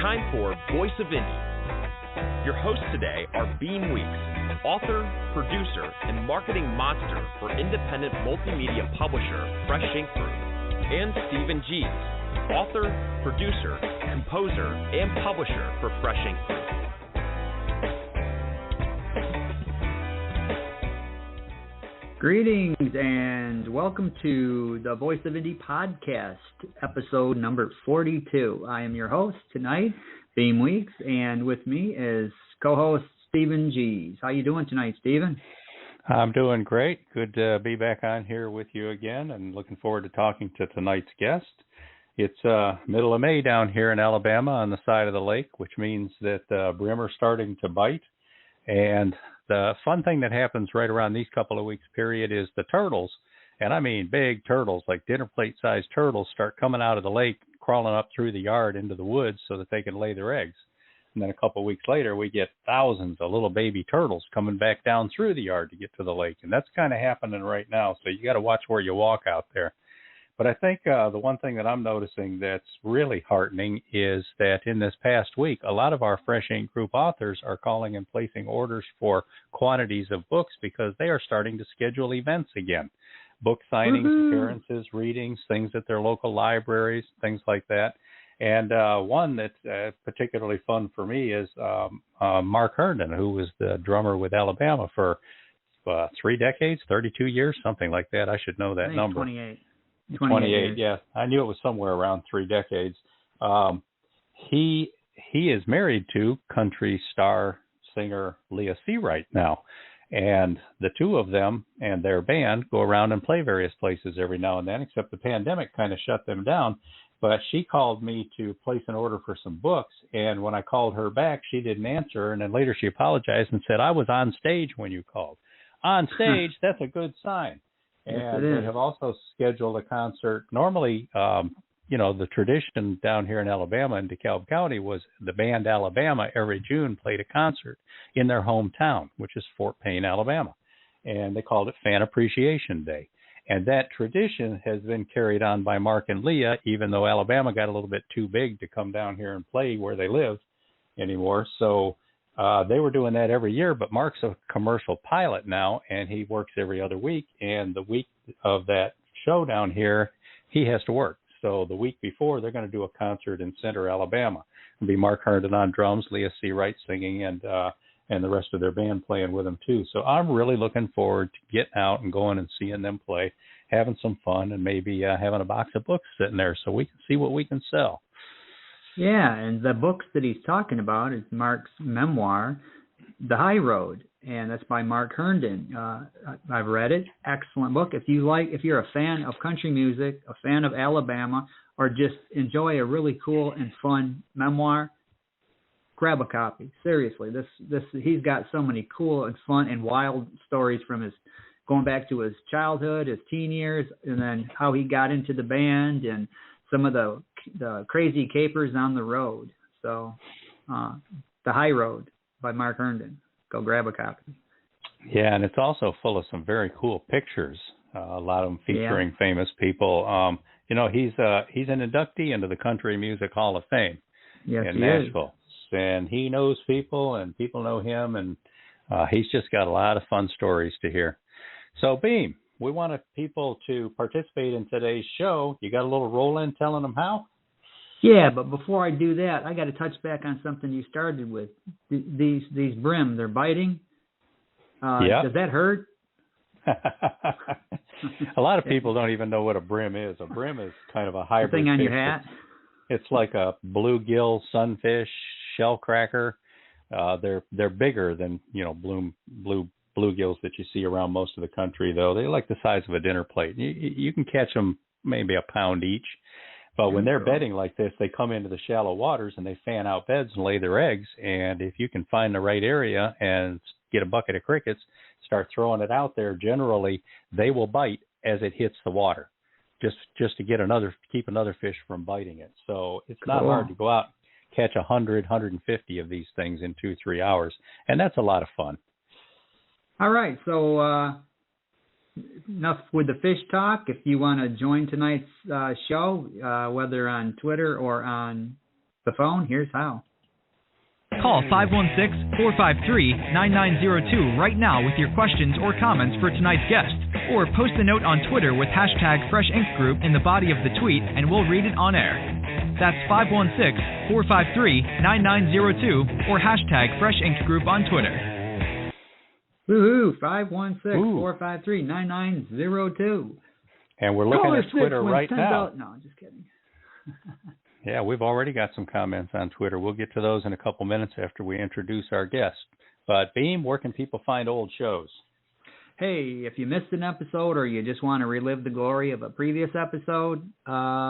time for Voice of Indie. Your hosts today are Beem Weeks, author, producer, and marketing monster for independent multimedia publisher Fresh Ink Group, and Stephen Gies, author, producer, composer, and publisher for Fresh Ink Group. Greetings and welcome to the Voice of Indie podcast, episode number 42. I am your host tonight, Beem Weeks, and with me is co-host Stephen Gies. How you doing tonight, Stephen? I'm doing great. Good to be back on here with you again, and looking forward to talking to tonight's guest. It's middle of May down here in Alabama on the side of the lake, which means that brim are starting to bite. And the fun thing that happens right around these couple of weeks period is the turtles, and I mean big turtles, like dinner plate-sized turtles, start coming out of the lake, crawling up through the yard into the woods so that they can lay their eggs. And then a couple of weeks later, we get thousands of little baby turtles coming back down through the yard to get to the lake. And that's kind of happening right now, so you got to watch where you walk out there. But I think the one thing that I'm noticing that's really heartening is that in this past week, a lot of our Fresh Ink Group authors are calling and placing orders for quantities of books because they are starting to schedule events again. Book signings, appearances, readings, things at their local libraries, things like that. And one that's particularly fun for me is Mark Herndon, who was the drummer with Alabama for 3 decades, 32 years, something like that. I should know that number. 28, yeah. I knew it was somewhere around 3 decades. He is married to country star singer Leah Seawright now. And the two of them and their band go around and play various places every now and then, except the pandemic kind of shut them down. But she called me to place an order for some books, and when I called her back, she didn't answer, and then later she apologized and said, I was on stage when you called. On stage, that's a good sign. And they have also scheduled a concert. Normally, the tradition down here in Alabama in DeKalb County was the band Alabama every June played a concert in their hometown, which is Fort Payne, Alabama. And they called it Fan Appreciation Day. And that tradition has been carried on by Mark and Leah, even though Alabama got a little bit too big to come down here and play where they live anymore. So they were doing that every year, but Mark's a commercial pilot now, and he works every other week. And the week of that show down here, he has to work. So the week before, they're going to do a concert in Center, Alabama. It'll be Mark Herndon on drums, Leah Seawright singing, and the rest of their band playing with them too. So I'm really looking forward to getting out and going and seeing them play, having some fun, and maybe having a box of books sitting there so we can see what we can sell. Yeah, and the books that he's talking about is Mark's memoir, The High Road, and that's by Mark Herndon. I've read it. Excellent book. If you're a fan of country music, a fan of Alabama, or just enjoy a really cool and fun memoir, grab a copy. Seriously, this he's got so many cool and fun and wild stories from his going back to his childhood, his teen years, and then how he got into the band and some of the crazy capers on the road. So, The High Road by Mark Herndon. Go grab a copy. Yeah, and it's also full of some very cool pictures. A lot of them featuring famous people. He's an inductee into the Country Music Hall of Fame in Nashville. And he knows people, and people know him, and he's just got a lot of fun stories to hear. So, Beem, we want people to participate in today's show. You got a little roll-in telling them how? Yeah, but before I do that, I got to touch back on something you started with. These brim, they're biting. Does that hurt? A lot of people don't even know what a brim is. A brim is kind of a hybrid thing on fish. your hat. It's like a bluegill, sunfish, shellcracker. They're bigger than bluegills that you see around most of the country, though. They're like the size of a dinner plate. You can catch them maybe a pound each. But when they're bedding like this, they come into the shallow waters and they fan out beds and lay their eggs. And if you can find the right area and get a bucket of crickets, start throwing it out there, generally they will bite as it hits the water, just to keep another fish from biting it. So it's not hard to go out, catch 100, 150 of these things in 2-3 hours. And that's a lot of fun. All right. So enough with the fish talk. If you want to join tonight's show, whether on Twitter or on the phone, here's how. Call 516-453-9902 right now with your questions or comments for tonight's guest. Or post a note on Twitter with hashtag Fresh Ink Group in the body of the tweet and we'll read it on air. That's 516-453-9902 or hashtag Fresh Ink Group on Twitter. Woohoo! 516-453-9902. And we're looking at Twitter right now. No, I'm just kidding. Yeah, we've already got some comments on Twitter. We'll get to those in a couple minutes after we introduce our guest. But Beem, where can people find old shows? Hey, if you missed an episode or you just want to relive the glory of a previous episode,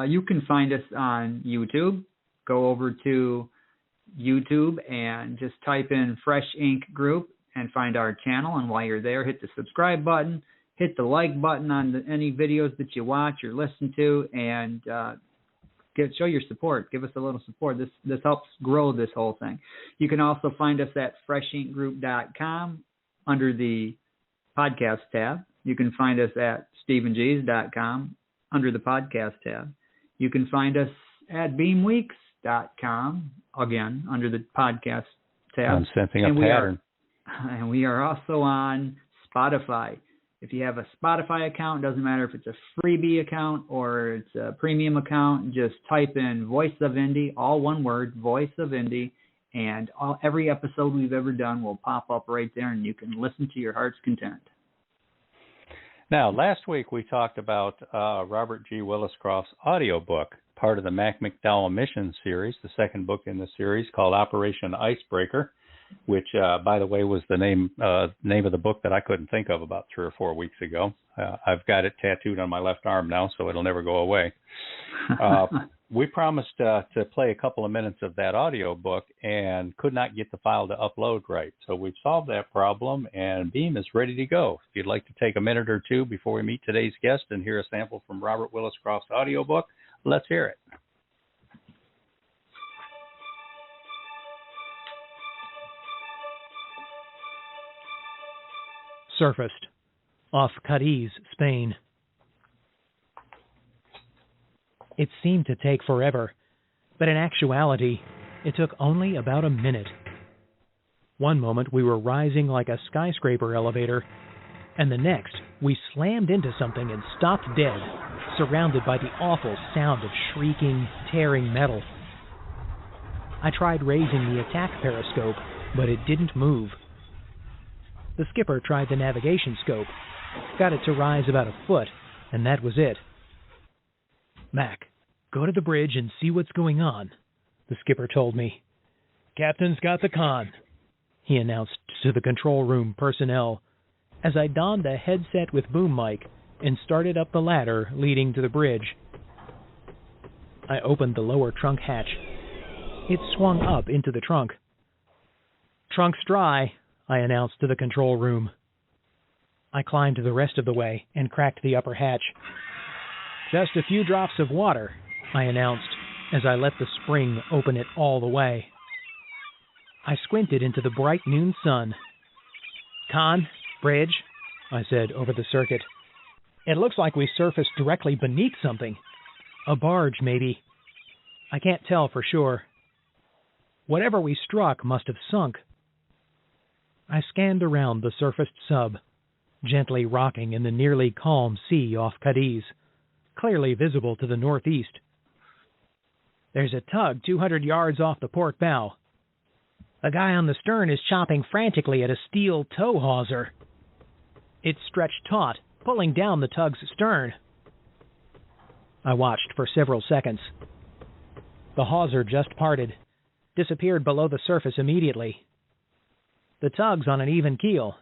you can find us on YouTube. Go over to YouTube and just type in Fresh Ink Group and find our channel. And while you're there, hit the subscribe button, hit the like button on any videos that you watch or listen to, and show your support. Give us a little support. This helps grow this whole thing. You can also find us at freshinkgroup.com under the podcast tab. You can find us at stephengs.com under the podcast tab. You can find us at beamweeks.com, again, under the podcast tab. I'm sensing a pattern. And we are also on Spotify. If you have a Spotify account, doesn't matter if it's a freebie account or it's a premium account, just type in Voice of Indie, all one word, Voice of Indie, and every episode we've ever done will pop up right there, and you can listen to your heart's content. Now, last week we talked about Robert G. Williscroft's audiobook, part of the Mac McDowell Mission series, the second book in the series called Operation Icebreaker, which, by the way, was the name of the book that I couldn't think of about 3 or 4 weeks ago. I've got it tattooed on my left arm now, so it'll never go away. We promised to play a couple of minutes of that audio book and could not get the file to upload right. So we've solved that problem, and Beem is ready to go. If you'd like to take a minute or two before we meet today's guest and hear a sample from Robert Williscroft's audio book, let's hear it. Surfaced off Cadiz, Spain. It seemed to take forever, but in actuality, it took only about a minute. One moment we were rising like a skyscraper elevator, and the next we slammed into something and stopped dead, surrounded by the awful sound of shrieking, tearing metal. I tried raising the attack periscope, but it didn't move. The skipper tried the navigation scope, got it to rise about a foot, and that was it. Mac, go to the bridge and see what's going on, the skipper told me. Captain's got the con, he announced to the control room personnel as I donned a headset with boom mic and started up the ladder leading to the bridge. I opened the lower trunk hatch. It swung up into the trunk. Trunk's dry, I announced to the control room. I climbed the rest of the way and cracked the upper hatch. Just a few drops of water, I announced as I let the spring open it all the way. I squinted into the bright noon sun. Con, bridge, I said over the circuit. It looks like we surfaced directly beneath something. A barge, maybe. I can't tell for sure. Whatever we struck must have sunk. I scanned around the surfaced sub, gently rocking in the nearly calm sea off Cadiz, clearly visible to the northeast. There's a tug 200 yards off the port bow. A guy on the stern is chopping frantically at a steel tow hawser. It's stretched taut, pulling down the tug's stern. I watched for several seconds. The hawser just parted, disappeared below the surface immediately. The tug's on an even keel.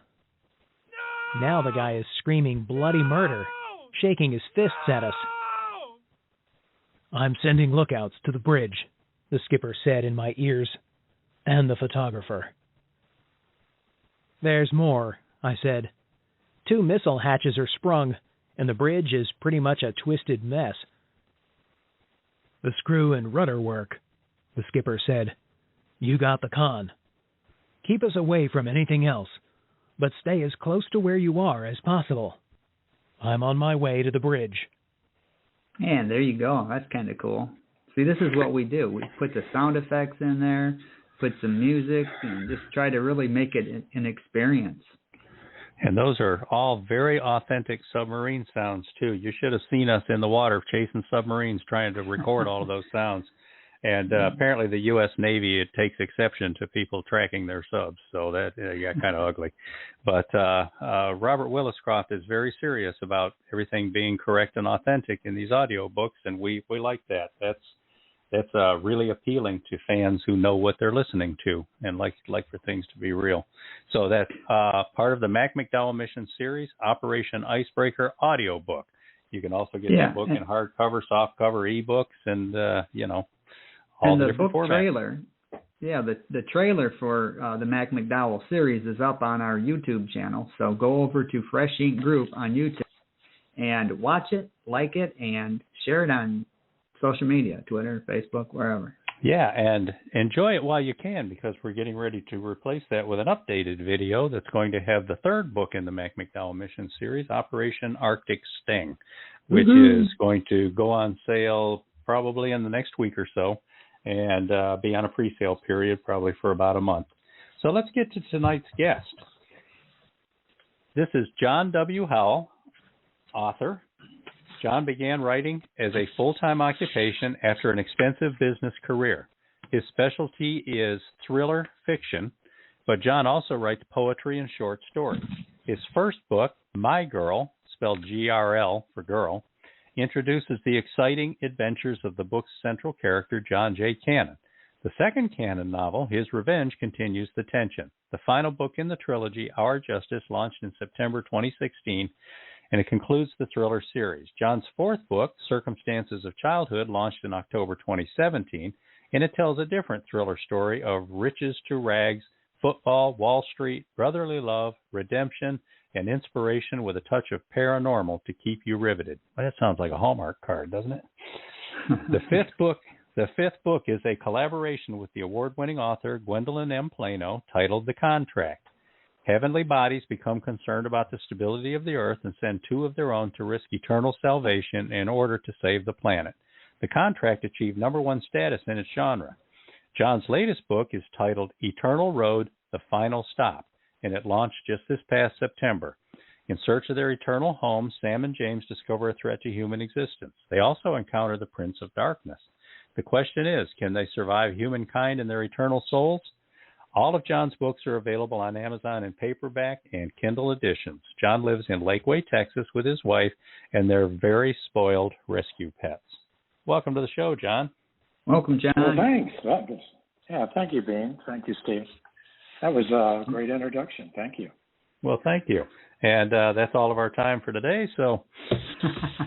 No! Now the guy is screaming bloody murder, shaking his fists at us. I'm sending lookouts to the bridge, the skipper said in my ears, and the photographer. There's more, I said. 2 missile hatches are sprung, and the bridge is pretty much a twisted mess. The screw and rudder work, the skipper said. You got the con. Keep us away from anything else, but stay as close to where you are as possible. I'm on my way to the bridge. Man, there you go. That's kind of cool. See, this is what we do. We put the sound effects in there, put some music, and just try to really make it an experience. And those are all very authentic submarine sounds, too. You should have seen us in the water chasing submarines trying to record all of those sounds. And apparently the U.S. Navy, it takes exception to people tracking their subs, so that got kind of ugly. But Robert Williscroft is very serious about everything being correct and authentic in these audio books, and we like that. That's really appealing to fans who know what they're listening to and like for things to be real. So that's part of the Mac McDowell Mission series, Operation Icebreaker audio book. You can also get the book in hardcover, softcover, ebooks, and all the different formats. Trailer. Yeah, the trailer for the Mac McDowell series is up on our YouTube channel. So go over to Fresh Ink Group on YouTube and watch it, like it, and share it on social media, Twitter, Facebook, wherever. Yeah, and enjoy it while you can, because we're getting ready to replace that with an updated video that's going to have the third book in the Mac McDowell Mission series, Operation Arctic Sting, which is going to go on sale probably in the next week or so, and be on a pre-sale period probably for about a month. So let's get to tonight's guest. This is John W. Howell, author. John began writing as a full-time occupation after an extensive business career. His specialty is thriller fiction, but John also writes poetry and short stories. His first book, My Girl, spelled G-R-L for girl, introduces the exciting adventures of the book's central character, John J. Cannon. The second Cannon novel, His Revenge, continues the tension. The final book in the trilogy, Our Justice, launched in September 2016, and it concludes the thriller series. John's fourth book, Circumstances of Childhood, launched in October 2017, and it tells a different thriller story of riches to rags, football, Wall Street, brotherly love, redemption, and inspiration with a touch of paranormal to keep you riveted. Well, that sounds like a Hallmark card, doesn't it? The fifth book is a collaboration with the award-winning author Gwendolyn M. Plano, titled The Contract. Heavenly bodies become concerned about the stability of the earth and send two of their own to risk eternal salvation in order to save the planet. The Contract achieved #1 status in its genre. John's latest book is titled Eternal Road, The Final Stop, and it launched just this past September. In search of their eternal home, Sam and James discover a threat to human existence. They also encounter the Prince of Darkness. The question is, can they survive humankind and their eternal souls? All of John's books are available on Amazon in paperback and Kindle editions. John lives in Lakeway, Texas with his wife and their very spoiled rescue pets. Welcome to the show, John. Welcome, John. Well, thanks. Thank you, Beem. Thank you, Steve. That was a great introduction. Thank you. Well, thank you. And that's all of our time for today. So,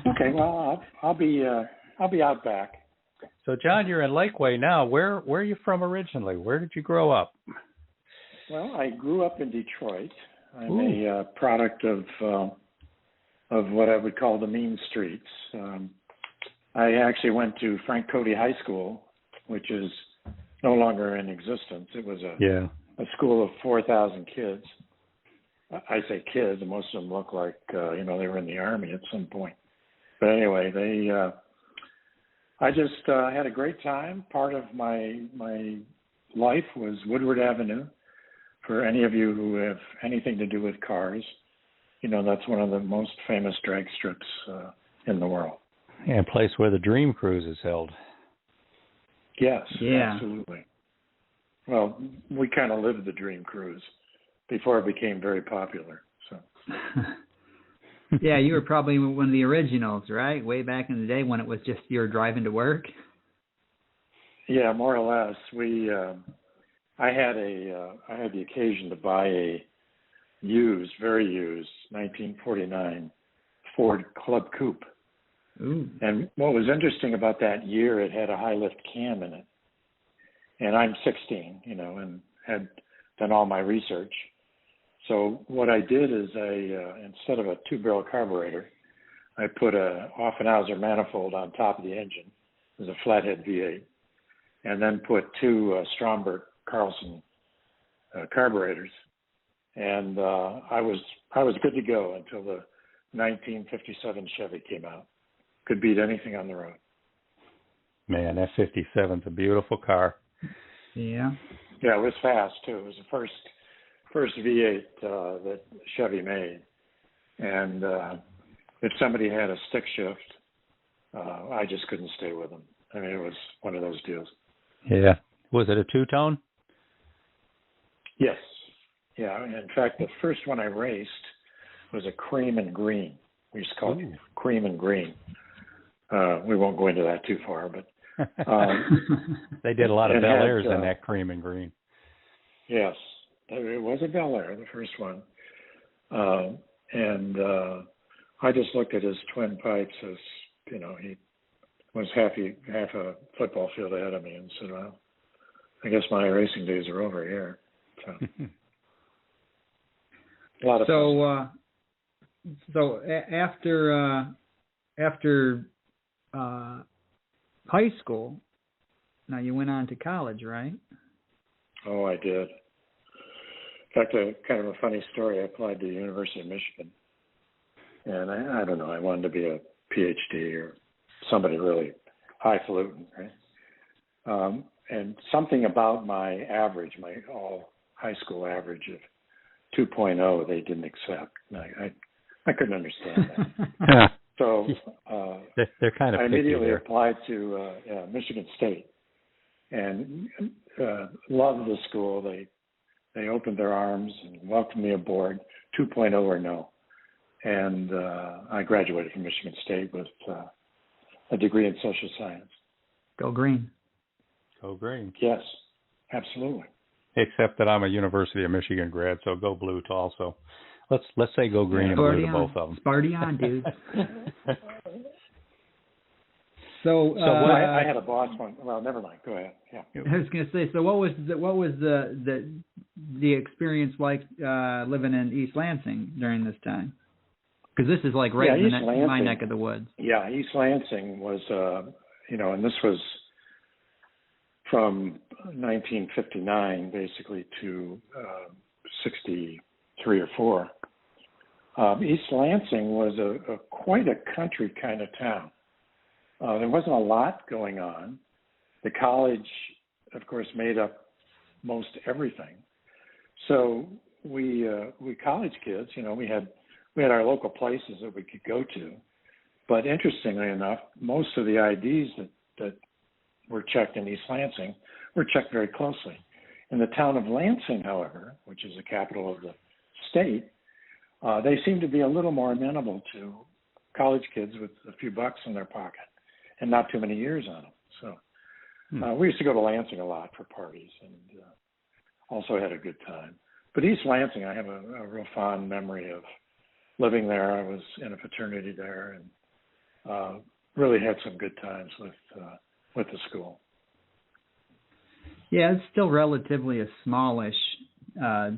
okay. Well, I'll be out back. So, John, you're in Lakeway now. Where are you from originally? Where did you grow up? Well, I grew up in Detroit. I'm a product of what I would call the mean streets. I actually went to Frank Cody High School, which is no longer in existence. It was a school of 4,000 kids. I say kids, and most of them look like they were in the Army at some point. But anyway, I just had a great time. Part of my life was Woodward Avenue. For any of you who have anything to do with cars, that's one of the most famous drag strips in the world. Yeah, a place where the Dream Cruise is held. Yes, absolutely. Well, we kind of lived the Dream Cruise before it became very popular. So. Yeah, you were probably one of the originals, right? Way back in the day when it was just you were driving to work. Yeah, more or less. I had the occasion to buy a very used 1949 Ford Club Coupe. Ooh. And what was interesting about that year, it had a high lift cam in it. And I'm 16, and had done all my research. So what I did is instead of a 2-barrel carburetor, I put a Offenhauser manifold on top of the engine. It was a flathead V8, and then put 2 Stromberg Carlson carburetors, and I was good to go until the 1957 Chevy came out. Could beat anything on the road. Man, that 57's a beautiful car. Yeah. Yeah, it was fast too. It was the first V8 that Chevy made, and if somebody had a stick shift, I just couldn't stay with them. I mean, it was one of those deals. Yeah. Was it a two-tone? Yes. Yeah. In fact, the first one I raced was a cream and green. We used to call it cream and green. We won't go into that too far, but they did a lot of Bel Airs in that cream and green. Yes, it was a Bel Air, the first one, and I just looked at his twin pipes as, you know, he was half a football field ahead of me, and said, "Well, I guess my racing days are over here." So, a lot of fun. So after high school, now you went on to college, right? Oh, I did. In fact, kind of a funny story. I applied to the University of Michigan, and I don't know. I wanted to be a PhD or somebody really highfalutin, right? And something about my average, my all high school average of 2.0, they didn't accept. I couldn't understand that. So they're kind of I immediately there. applied to Michigan State, and loved the school. They opened their arms and welcomed me aboard, 2.0 or no. And I graduated from Michigan State with a degree in social science. Go green. Go green. Yes, absolutely. Except that I'm a University of Michigan grad, so go blue also. Let's say go green and blue to both of them. Sparty on, dude. So I had a boss one. Well, never mind. Go ahead. Yeah. I was going to say. So what was the experience like living in East Lansing during this time? Because this is like right in my neck of the woods. Yeah, East Lansing was, and this was from 1959 basically to 63 or 4. East Lansing was quite a country kind of town. There wasn't a lot going on. The college, of course, made up most everything. So we college kids, we had our local places that we could go to. But interestingly enough, most of the IDs that were checked in East Lansing were checked very closely. In the town of Lansing, however, which is the capital of the state, they seem to be a little more amenable to college kids with a few bucks in their pocket and not too many years on them. So we used to go to Lansing a lot for parties and also had a good time. But East Lansing, I have a real fond memory of living there. I was in a fraternity there and really had some good times with the school. Yeah, it's still relatively a smallish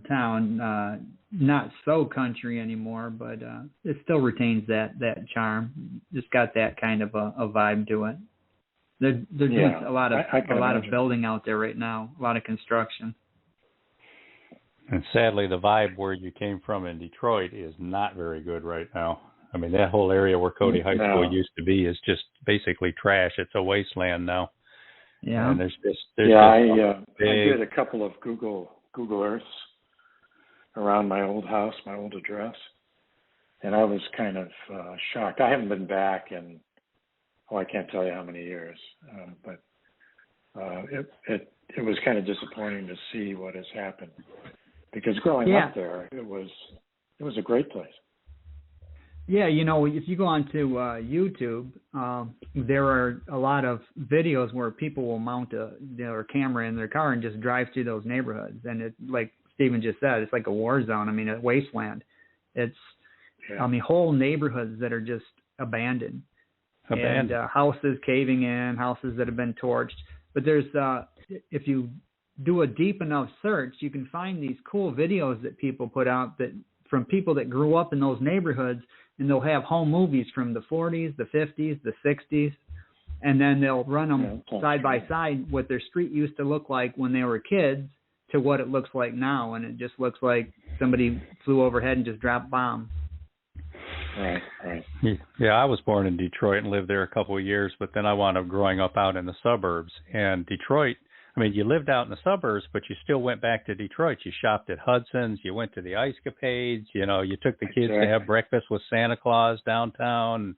town, not so country anymore, but it still retains that charm. Just got that kind of a vibe to it. They're doing a lot of building out there right now, a lot of construction. And sadly, the vibe where you came from in Detroit is not very good right now. I mean, that whole area where Cody High School used to be is just basically trash. It's a wasteland now. Yeah. And I did a couple of Google Earths around my old house, my old address, and I was kind of shocked. I haven't been back in, I can't tell you how many years, but it was kind of disappointing to see what has happened. Because growing up there, it was a great place. Yeah, if you go onto YouTube, there are a lot of videos where people will mount their camera in their car and just drive through those neighborhoods. And it, like Stephen just said, it's like a war zone. I mean, a wasteland. It's, whole neighborhoods that are just abandoned. And houses caving in, houses that have been torched. But there's, if you do a deep enough search, you can find these cool videos that people put out that from people that grew up in those neighborhoods, and they'll have home movies from the 40s, the 50s, the 60s, and then they'll run them side by side what their street used to look like when they were kids to what it looks like now, and it just looks like somebody flew overhead and just dropped bombs. Right. Yeah, I was born in Detroit and lived there a couple of years, but then I wound up growing up out in the suburbs. And Detroit, I mean, you lived out in the suburbs, but you still went back to Detroit. You shopped at Hudson's, you went to the Ice Capades, you know, you took the kids to have breakfast with Santa Claus downtown,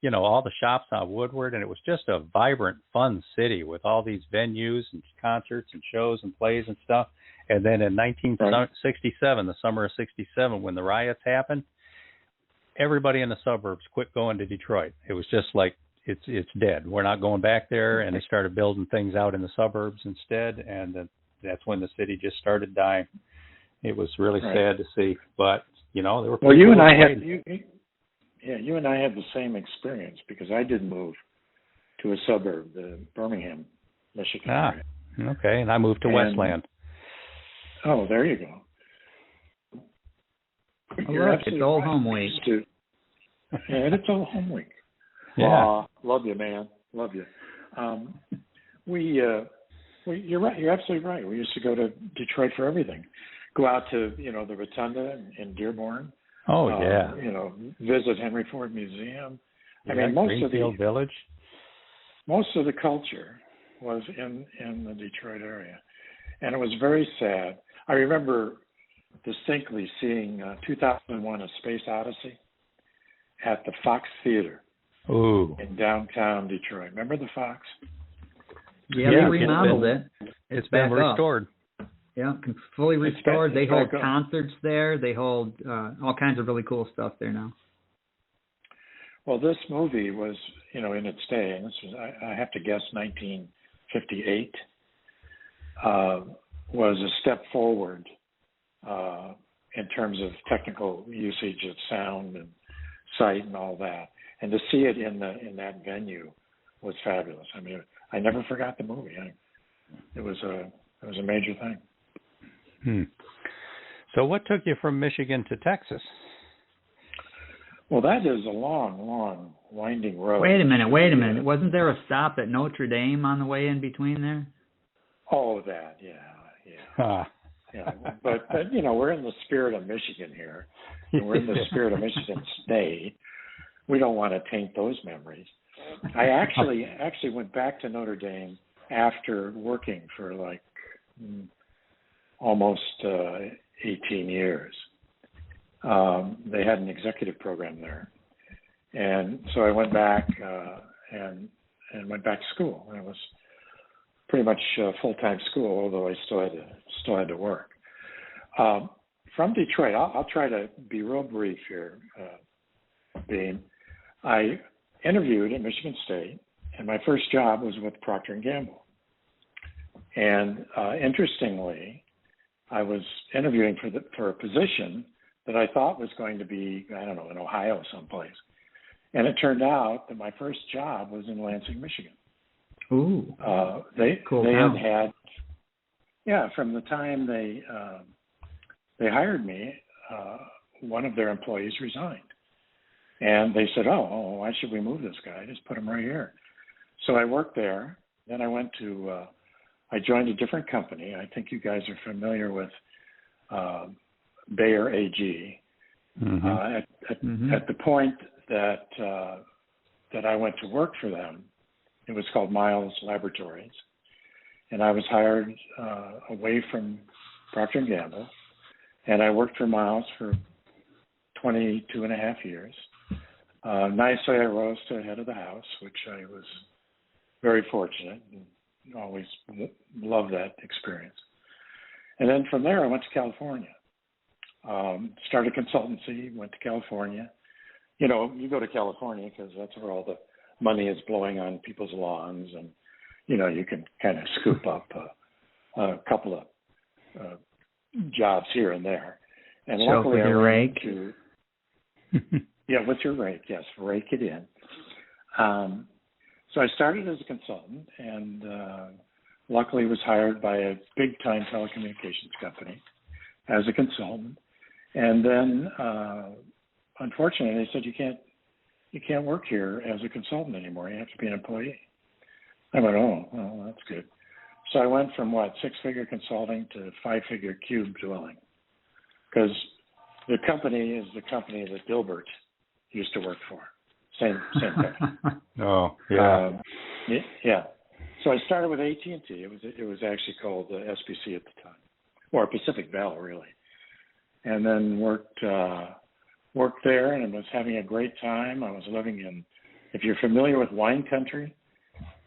you know, all the shops on Woodward. And it was just a vibrant, fun city with all these venues and concerts and shows and plays and stuff. And then in 1967, the summer of 67, when the riots happened, everybody in the suburbs quit going to Detroit. It was just like, it's dead. We're not going back there. And they started building things out in the suburbs instead. And that's when the city just started dying. It was really sad to see. But, you know, there were people. Well, you and I had the same experience because I did move to a suburb, Birmingham, Michigan. Ah, okay. And I moved to Westland. Oh, there you go. It's all home week. Yeah, it's all home week. Yeah. Love you, man. Love you. You're right. You're absolutely right. We used to go to Detroit for everything. Go out to, you know, the Rotunda in Dearborn. Oh, yeah. You know, visit Henry Ford Museum. Yeah, I mean, most Greenfield Village. Most of the culture was in the Detroit area, and it was very sad. I remember distinctly seeing 2001: A Space Odyssey at the Fox Theater. Ooh. In downtown Detroit. Remember the Fox? Yeah, they remodeled it. It's been restored. Yeah, fully restored. They hold concerts there. They hold all kinds of really cool stuff there now. Well, this movie was, you know, in its day, and this was, I have to guess, 1958, was a step forward in terms of technical usage of sound and sight and all that. And to see it in that venue was fabulous. I mean, I never forgot the movie. It was a major thing. So, what took you from Michigan to Texas? Well, that is a long, winding road. Wait a minute. Wasn't there a stop at Notre Dame on the way in between there? Oh, that, yeah. Yeah, but you know, we're in the spirit of Michigan here, and we're in the spirit of Michigan State. We don't want to taint those memories. I actually went back to Notre Dame after working for like almost 18 years. They had an executive program there, and so I went back and went back to school. And it was pretty much full-time school, although I still had to work. From Detroit, I'll try to be real brief here, Beem. I interviewed at Michigan State, and my first job was with Procter & Gamble. And interestingly, I was interviewing for a position that I thought was going to be, I don't know, in Ohio someplace. And it turned out that my first job was in Lansing, Michigan. Ooh. They cool. had from the time they hired me, one of their employees resigned. And they said, oh, why should we move this guy? Just put him right here. So I worked there. Then I joined a different company. I think you guys are familiar with Bayer AG. Mm-hmm. At the point that I went to work for them, it was called Miles Laboratories. And I was hired away from Procter & Gamble. And I worked for Miles for 22 and a half years. Nicely, I rose to head of the house, which I was very fortunate and always loved that experience. And then from there, I went to California. Started consultancy, went to California. You know, you go to California because that's where all the money is blowing on people's lawns, and, you know, you can kind of scoop up a couple of jobs here and there. And so luckily, with your rake. Yeah, with your rake, yes, rake it in. So I started as a consultant, and luckily was hired by a big-time telecommunications company as a consultant. And then, unfortunately, they said you can't work here as a consultant anymore. You have to be an employee. I went, oh, well, that's good. So I went from six-figure consulting to five-figure cube dwelling, because the company is the company that Dilbert used to work for. Same company. Oh, yeah. Yeah. So I started with AT&T. It was actually called SBC at the time, or Pacific Bell, really. And then worked there and was having a great time. I was living in, if you're familiar with wine country,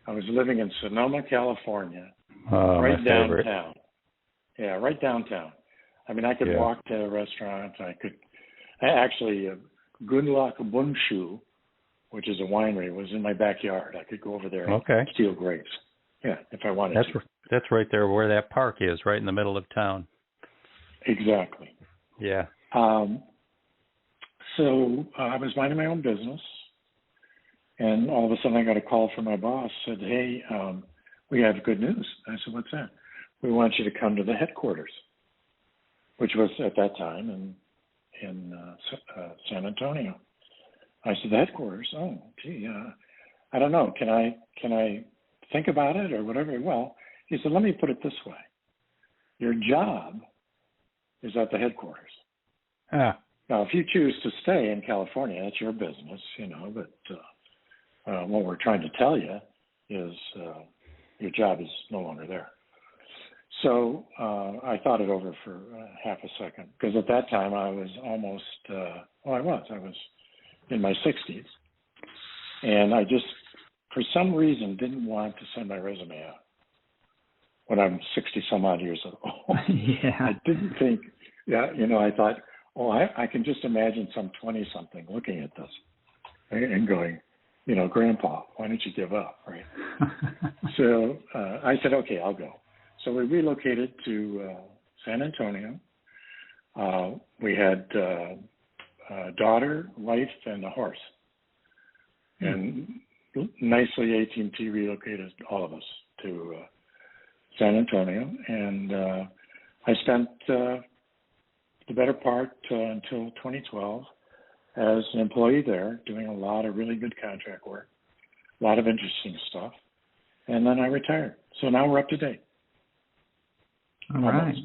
I was living in Sonoma, California, right downtown. Yeah, right downtown. I mean, I could walk to a restaurant. Gunlak Bunshu, which is a winery, was in my backyard. I could go over there and steal grapes. Yeah, if I wanted to. That's right there where that park is, right in the middle of town. Exactly. Yeah. So I was minding my own business, and all of a sudden I got a call from my boss. Said, "Hey, we have good news." I said, "What's that?" "We want you to come to the headquarters," which was at that time in San Antonio. I said, "The headquarters? Oh, gee, I don't know. Can I think about it or whatever?" Well, he said, "Let me put it this way. Your job is at the headquarters. Now, if you choose to stay in California, that's your business, but what we're trying to tell you is your job is no longer there." So I thought it over for half a second, because at that time I was almost, I was in my 60s. And I just, for some reason, didn't want to send my resume out when I'm 60 some odd years old. Yeah. I didn't think, I thought, I can just imagine some 20-something looking at this and going, "Grandpa, why don't you give up?" Right? So I said, "Okay, I'll go." So we relocated to San Antonio. We had a daughter, wife, and a horse. And nicely, AT&T relocated all of us to San Antonio. And I spent the better part until 2012 as an employee there, doing a lot of really good contract work, a lot of interesting stuff. And then I retired. So now we're up to date. All right.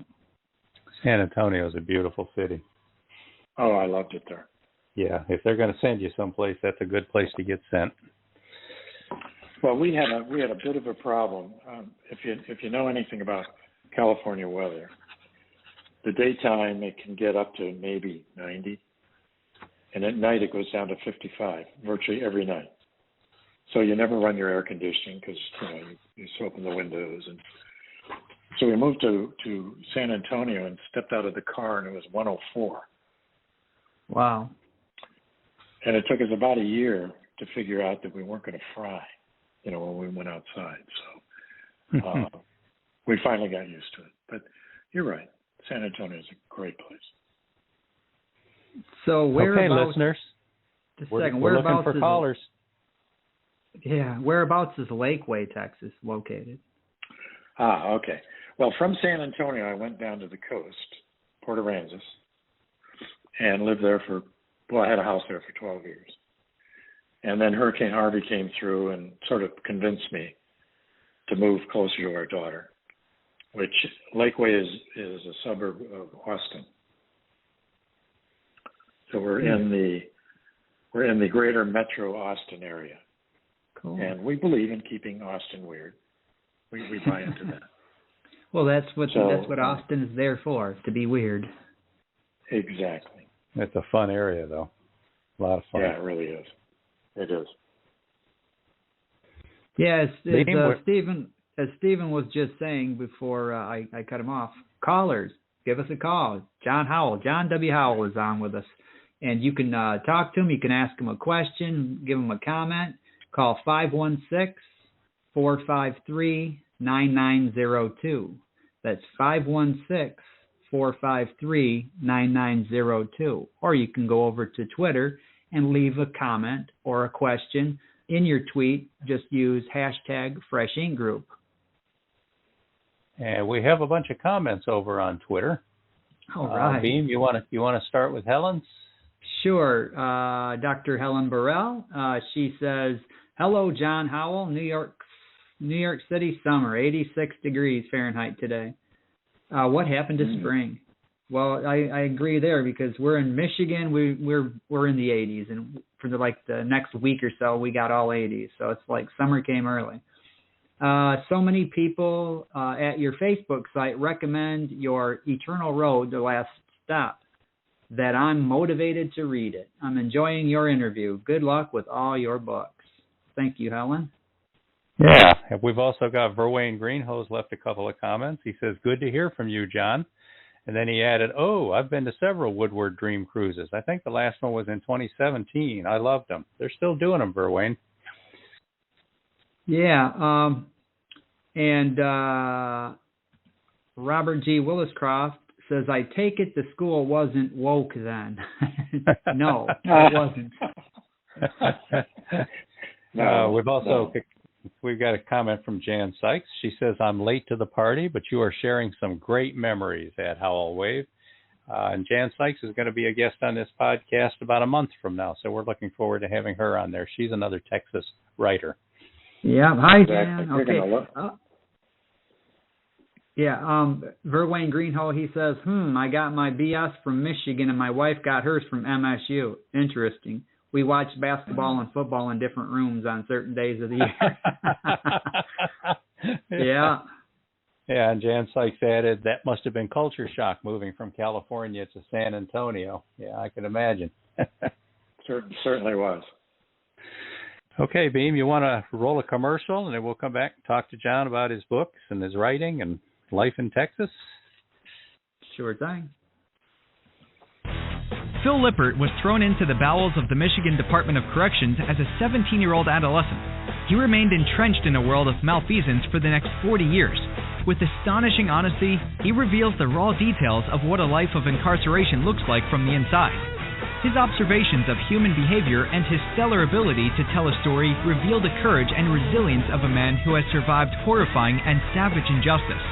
San Antonio is a beautiful city. Oh, I loved it there. Yeah, if they're going to send you someplace, that's a good place to get sent. Well, we had a bit of a problem. If you know anything about California weather, the daytime it can get up to maybe 90, and at night it goes down to 55 virtually every night. So you never run your air conditioning because you just open the windows. And so we moved to San Antonio and stepped out of the car, and it was 104. Wow. And it took us about a year to figure out that we weren't going to fry, when we went outside. So we finally got used to it. But you're right. San Antonio is a great place. So whereabouts? Okay, listeners. Just we're, a second. We're looking for callers. Yeah. Whereabouts is Lakeway, Texas, located? Okay. Well, from San Antonio, I went down to the coast, Port Aransas, and lived there I had a house there for 12 years. And then Hurricane Harvey came through and sort of convinced me to move closer to our daughter, which Lakeway is a suburb of Austin. So we're in the greater metro Austin area. Cool. And we believe in keeping Austin weird. We buy into that. Well, that's what Austin is there for, to be weird. Exactly. It's a fun area, though. A lot of fun. Yeah, it really is. It is. Yeah, as Stephen was just saying before I cut him off, callers, give us a call. John Howell, John W. Howell is on with us. And you can talk to him. You can ask him a question, give him a comment. Call 516-453-9902. That's 516-453-9902. Or you can go over to Twitter and leave a comment or a question. In your tweet, just use #FreshInkGroup. And we have a bunch of comments over on Twitter. All right. Beem, you want to start with Helen's? Sure. Dr. Helen Burrell. She says, "Hello, John Howell, New York City summer, 86 degrees Fahrenheit today. What happened to spring?" Well, I agree there because we're in Michigan. We're in the 80s, and for the next week or so, we got all 80s. So it's like summer came early. So many people at your Facebook site recommend your Eternal Road, The Last Stop, that I'm motivated to read it. I'm enjoying your interview. Good luck with all your books. Thank you, Helen. Yeah, we've also got Verwayne Greenhose left a couple of comments. He says, good to hear from you, John. And then he added, I've been to several Woodward Dream Cruises. I think the last one was in 2017. I loved them. They're still doing them, Verwayne. Yeah, and Robert G. Williscroft says, I take it the school wasn't woke then. No, it wasn't. We've got a comment from Jan Sykes. She says, I'm late to the party, but you are sharing some great memories at Howell Wave. And Jan Sykes is going to be a guest on this podcast about a month from now, so we're looking forward to having her on there. She's another Texas writer. Yeah, hi, Jan. Okay. Verwayne Greenhole, he says, I got my BS from Michigan and my wife got hers from MSU. Interesting. We watch basketball and football in different rooms on certain days of the year. Yeah. Yeah, and Jan Sykes added, that must have been culture shock moving from California to San Antonio. Yeah, I can imagine. Certainly was. Okay, Beem, you want to roll a commercial, and then we'll come back and talk to John about his books and his writing and life in Texas? Sure thing. Phil Lippert was thrown into the bowels of the Michigan Department of Corrections as a 17-year-old adolescent. He remained entrenched in a world of malfeasance for the next 40 years. With astonishing honesty, he reveals the raw details of what a life of incarceration looks like from the inside. His observations of human behavior and his stellar ability to tell a story reveal the courage and resilience of a man who has survived horrifying and savage injustice.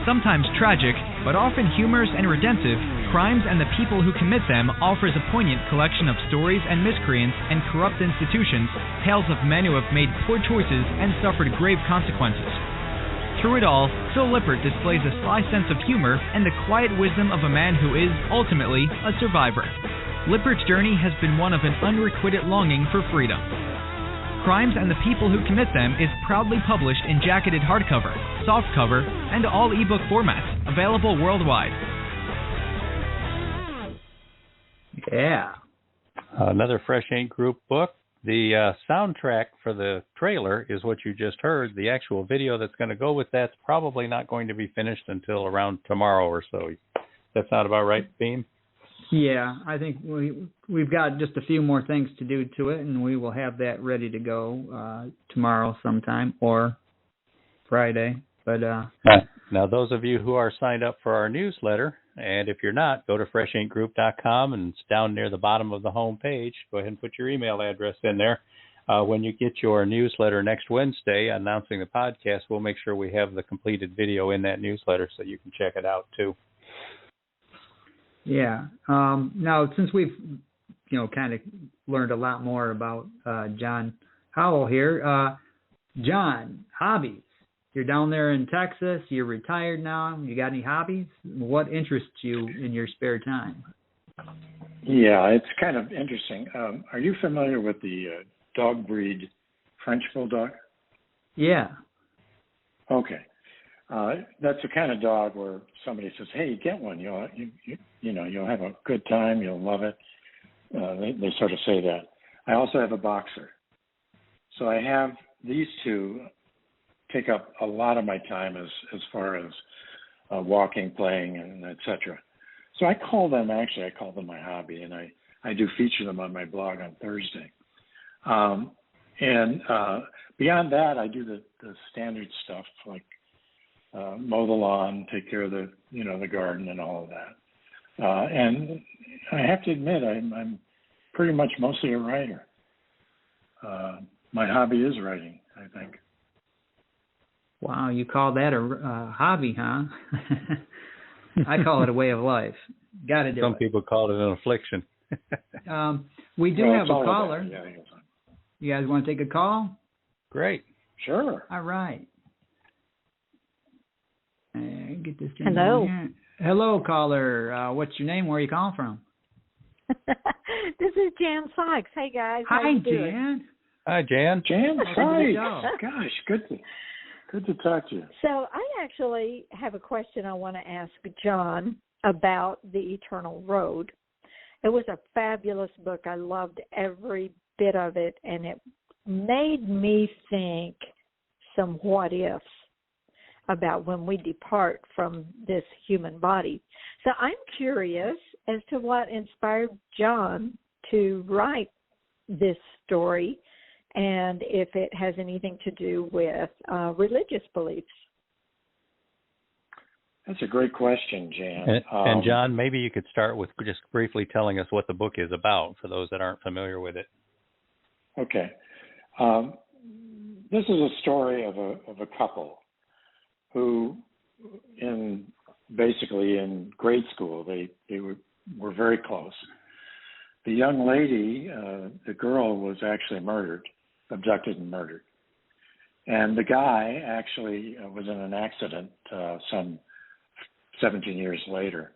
Sometimes tragic, but often humorous and redemptive, Crimes and the People Who Commit Them offers a poignant collection of stories and miscreants and corrupt institutions, tales of men who have made poor choices and suffered grave consequences. Through it all, Phil Lippert displays a sly sense of humor and the quiet wisdom of a man who is, ultimately, a survivor. Lippert's journey has been one of an unrequited longing for freedom. Crimes and the People Who Commit Them is proudly published in jacketed hardcover, softcover, and all ebook formats, available worldwide. Yeah. Another Fresh Ink Group book. The soundtrack for the trailer is what you just heard. The actual video that's going to go with that's probably not going to be finished until around tomorrow or so. That sound about right, Beem? Yeah, I think we've got just a few more things to do to it, and we will have that ready to go tomorrow sometime or Friday. But now, those of you who are signed up for our newsletter, and if you're not, go to freshinkgroup.com, and it's down near the bottom of the home page. Go ahead and put your email address in there. When you get your newsletter next Wednesday announcing the podcast, we'll make sure we have the completed video in that newsletter so you can check it out too. Yeah. Now, since we've, kind of learned a lot more about John Howell here, John, hobbies. You're down there in Texas. You're retired now. You got any hobbies? What interests you in your spare time? Yeah, it's kind of interesting. Are you familiar with the dog breed French Bulldog? Yeah. Okay. That's the kind of dog where somebody says, "Hey, get one. You'll have a good time. You'll love it." They sort of say that. I also have a boxer, so I have these two take up a lot of my time as far as walking, playing, and etc. So I call them my hobby, and I do feature them on my blog on Thursday. And beyond that, I do the standard stuff like mow the lawn, take care of the garden and all of that. And I have to admit, I'm pretty much mostly a writer. My hobby is writing, I think. Wow, you call that a hobby, huh? I call it a way of life. Got to do it. Some people call it an affliction. We do have a caller. Yeah, you guys want to take a call? Great. Sure. All right. Get this thing Hello. on here. Hello, caller. What's your name? Where are you calling from? This is Jan Sykes. Hey, guys. Hi, How you doing? Jan. Hi, Jan. Jan, hi. Go. Gosh, good to talk to you. So I actually have a question I want to ask John about The Eternal Road. It was a fabulous book. I loved every bit of it, and it made me think some what-ifs about when we depart from this human body. So I'm curious as to what inspired John to write this story and if it has anything to do with religious beliefs. That's a great question, Jan. And John, maybe you could start with just briefly telling us what the book is about for those that aren't familiar with it. Okay. This is a story of a couple who, basically in grade school, they were very close. The young lady, the girl, was actually abducted and murdered. And the guy actually was in an accident some 17 years later.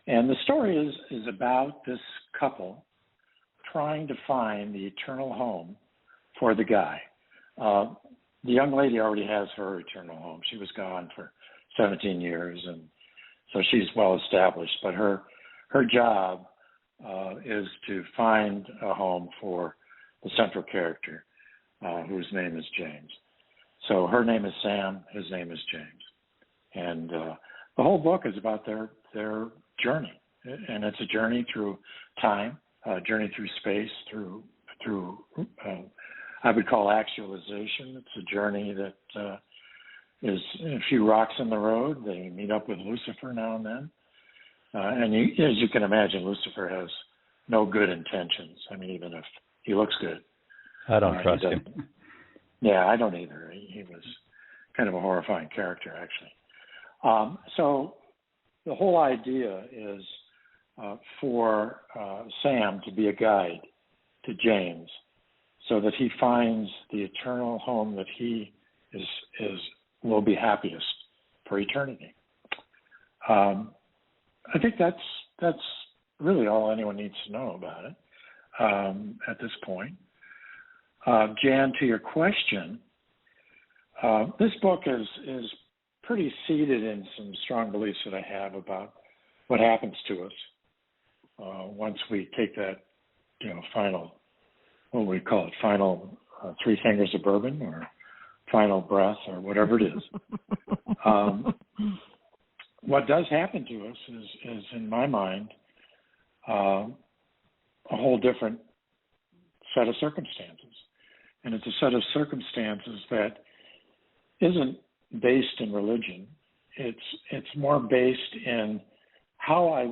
And the story is about this couple trying to find the eternal home for the guy. The young lady already has her eternal home. She was gone for 17 years, and so she's well established. But her job is to find a home for the central character, whose name is James. So her name is Sam. His name is James, and the whole book is about their journey, and it's a journey through time, a journey through space, through I would call actualization. It's a journey that is a few rocks in the road. They meet up with Lucifer now and then. And as you can imagine, Lucifer has no good intentions. I mean, even if he looks good. I don't trust him. Yeah, I don't either. He was kind of a horrifying character, actually. So the whole idea is for Sam to be a guide to James, so that he finds the eternal home that he will be happiest for eternity. I think that's really all anyone needs to know about it at this point. Jan, to your question, this book is pretty seated in some strong beliefs that I have about what happens to us once we take that, final, what we call it, final 3 fingers of bourbon or final breath or whatever it is. What does happen to us is in my mind, a whole different set of circumstances. And it's a set of circumstances that isn't based in religion. It's more based in how I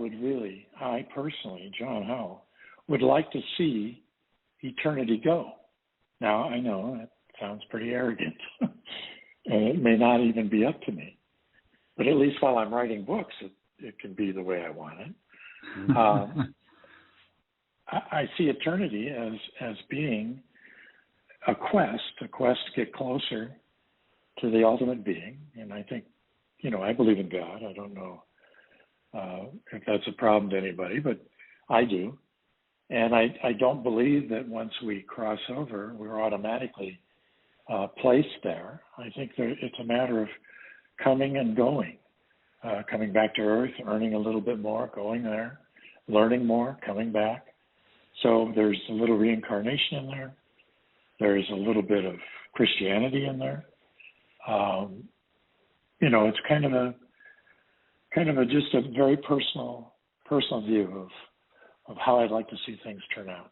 personally, John Howell, would like to see eternity go. Now, I know that sounds pretty arrogant, and it may not even be up to me. But at least while I'm writing books, it can be the way I want it. I see eternity as being a quest to get closer to the ultimate being. And I think, I believe in God. I don't know if that's a problem to anybody, but I do. And I don't believe that once we cross over, we're automatically placed there. I think that it's a matter of coming and going, coming back to Earth, earning a little bit more, going there, learning more, coming back. So there's a little reincarnation in there. There's a little bit of Christianity in there. It's kind of a just a very personal view of how I'd like to see things turn out.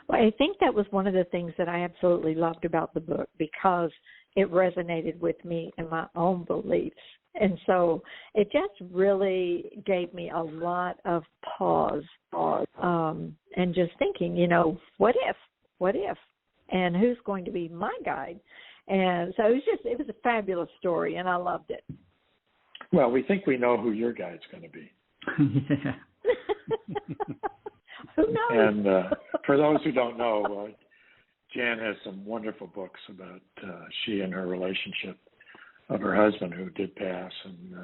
Well, I think that was one of the things that I absolutely loved about the book, because it resonated with me and my own beliefs. And so it just really gave me a lot of pause and just thinking, what if, and who's going to be my guide? And so it was a fabulous story, and I loved it. Well, we think we know who your guide's going to be. Yeah. Who knows? And for those who don't know, Jan has some wonderful books about she and her relationship of her husband who did pass, and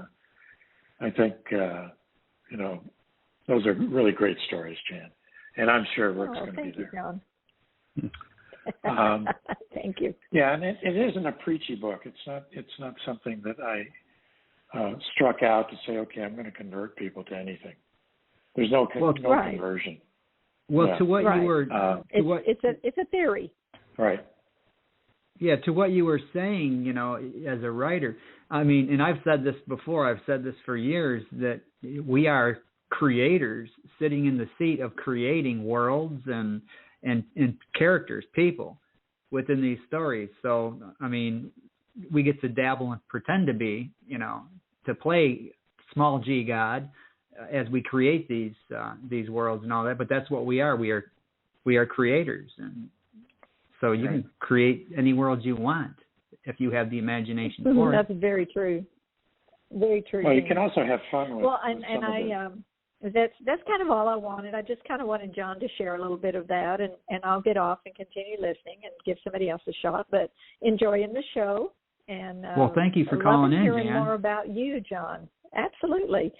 I think those are really great stories, Jan, and I'm sure Rick's going to be there. John. Thank you. Yeah, and it isn't a preachy book. It's not something that I struck out to say, okay, I'm going to convert people to anything. There's no conversion. Well, yeah. To what you were, it's a theory. Right. Yeah, to what you were saying, as a writer, I mean, and I've said this before, I've said this for years, that we are creators sitting in the seat of creating worlds and characters, people within these stories. So, I mean, we get to dabble and pretend to be, to play small g God as we create these worlds and all that. But that's what we are. We are creators, and so you can create any world you want if you have the imagination for it. That's very true. Very true. Well, you can also have fun with. Well, that's kind of all I wanted. I just kind of wanted John to share a little bit of that, and I'll get off and continue listening and give somebody else a shot. But enjoying the show, and well, thank you for calling in, hearing Jan. more about you, John. Absolutely,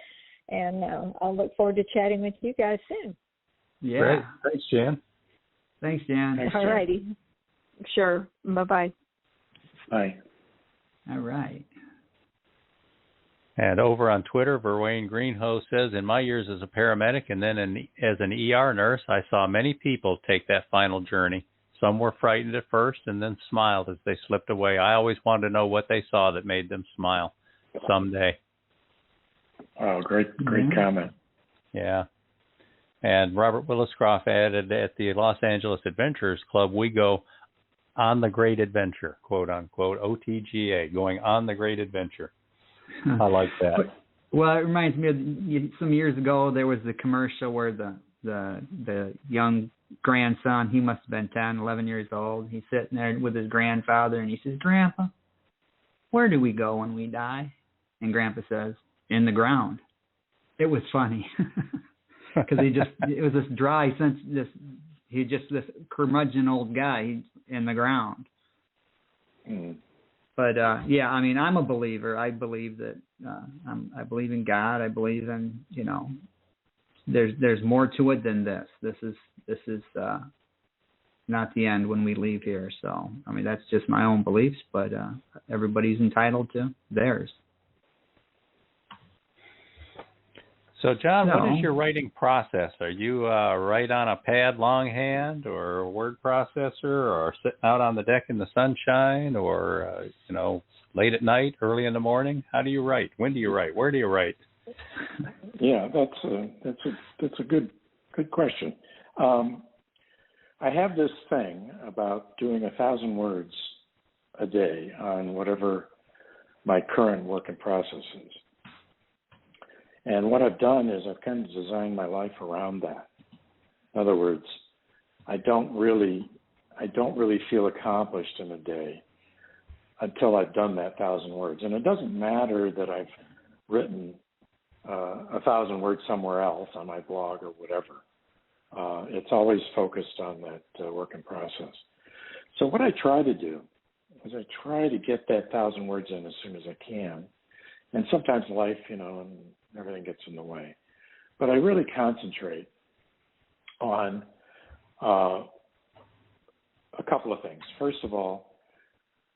and I'll look forward to chatting with you guys soon. Yeah. Great. Thanks, Jan. Thanks, Jan. All righty. Sure. Bye-bye. Bye. All right. And over on Twitter, Verwayne Greenhoe says, in my years as a paramedic and then as an ER nurse, I saw many people take that final journey. Some were frightened at first and then smiled as they slipped away. I always wanted to know what they saw that made them smile someday. Oh, great comment. Yeah. And Robert Williscroft added, at the Los Angeles Adventurers Club, we go on the great adventure, quote unquote, OTGA, going on the great adventure. I like that. Well, it reminds me of some years ago, there was the commercial where the young grandson, he must have been 10, 11 years old, he's sitting there with his grandfather, and he says, Grandpa, where do we go when we die? And Grandpa says, in the ground. It was funny. Because it was this dry sense, this curmudgeon old guy in the ground. Mm. But yeah, I mean, I'm a believer. I believe that I believe in God. I believe in there's more to it than this. This is not the end when we leave here. So I mean, that's just my own beliefs. But everybody's entitled to theirs. So, John, what is your writing process? Are you write on a pad longhand or a word processor, or sitting out on the deck in the sunshine, or late at night, early in the morning? How do you write? When do you write? Where do you write? Yeah, that's a good question. I have this thing about doing 1,000 words a day on whatever my current work in process is. And what I've done is I've kind of designed my life around that. In other words, I don't really feel accomplished in a day until I've done that 1,000 words. And it doesn't matter that I've written 1,000 words somewhere else on my blog or whatever. It's always focused on that work in process. So what I try to do is I try to get that 1,000 words in as soon as I can. And sometimes life, and everything gets in the way. But I really concentrate on a couple of things. First of all,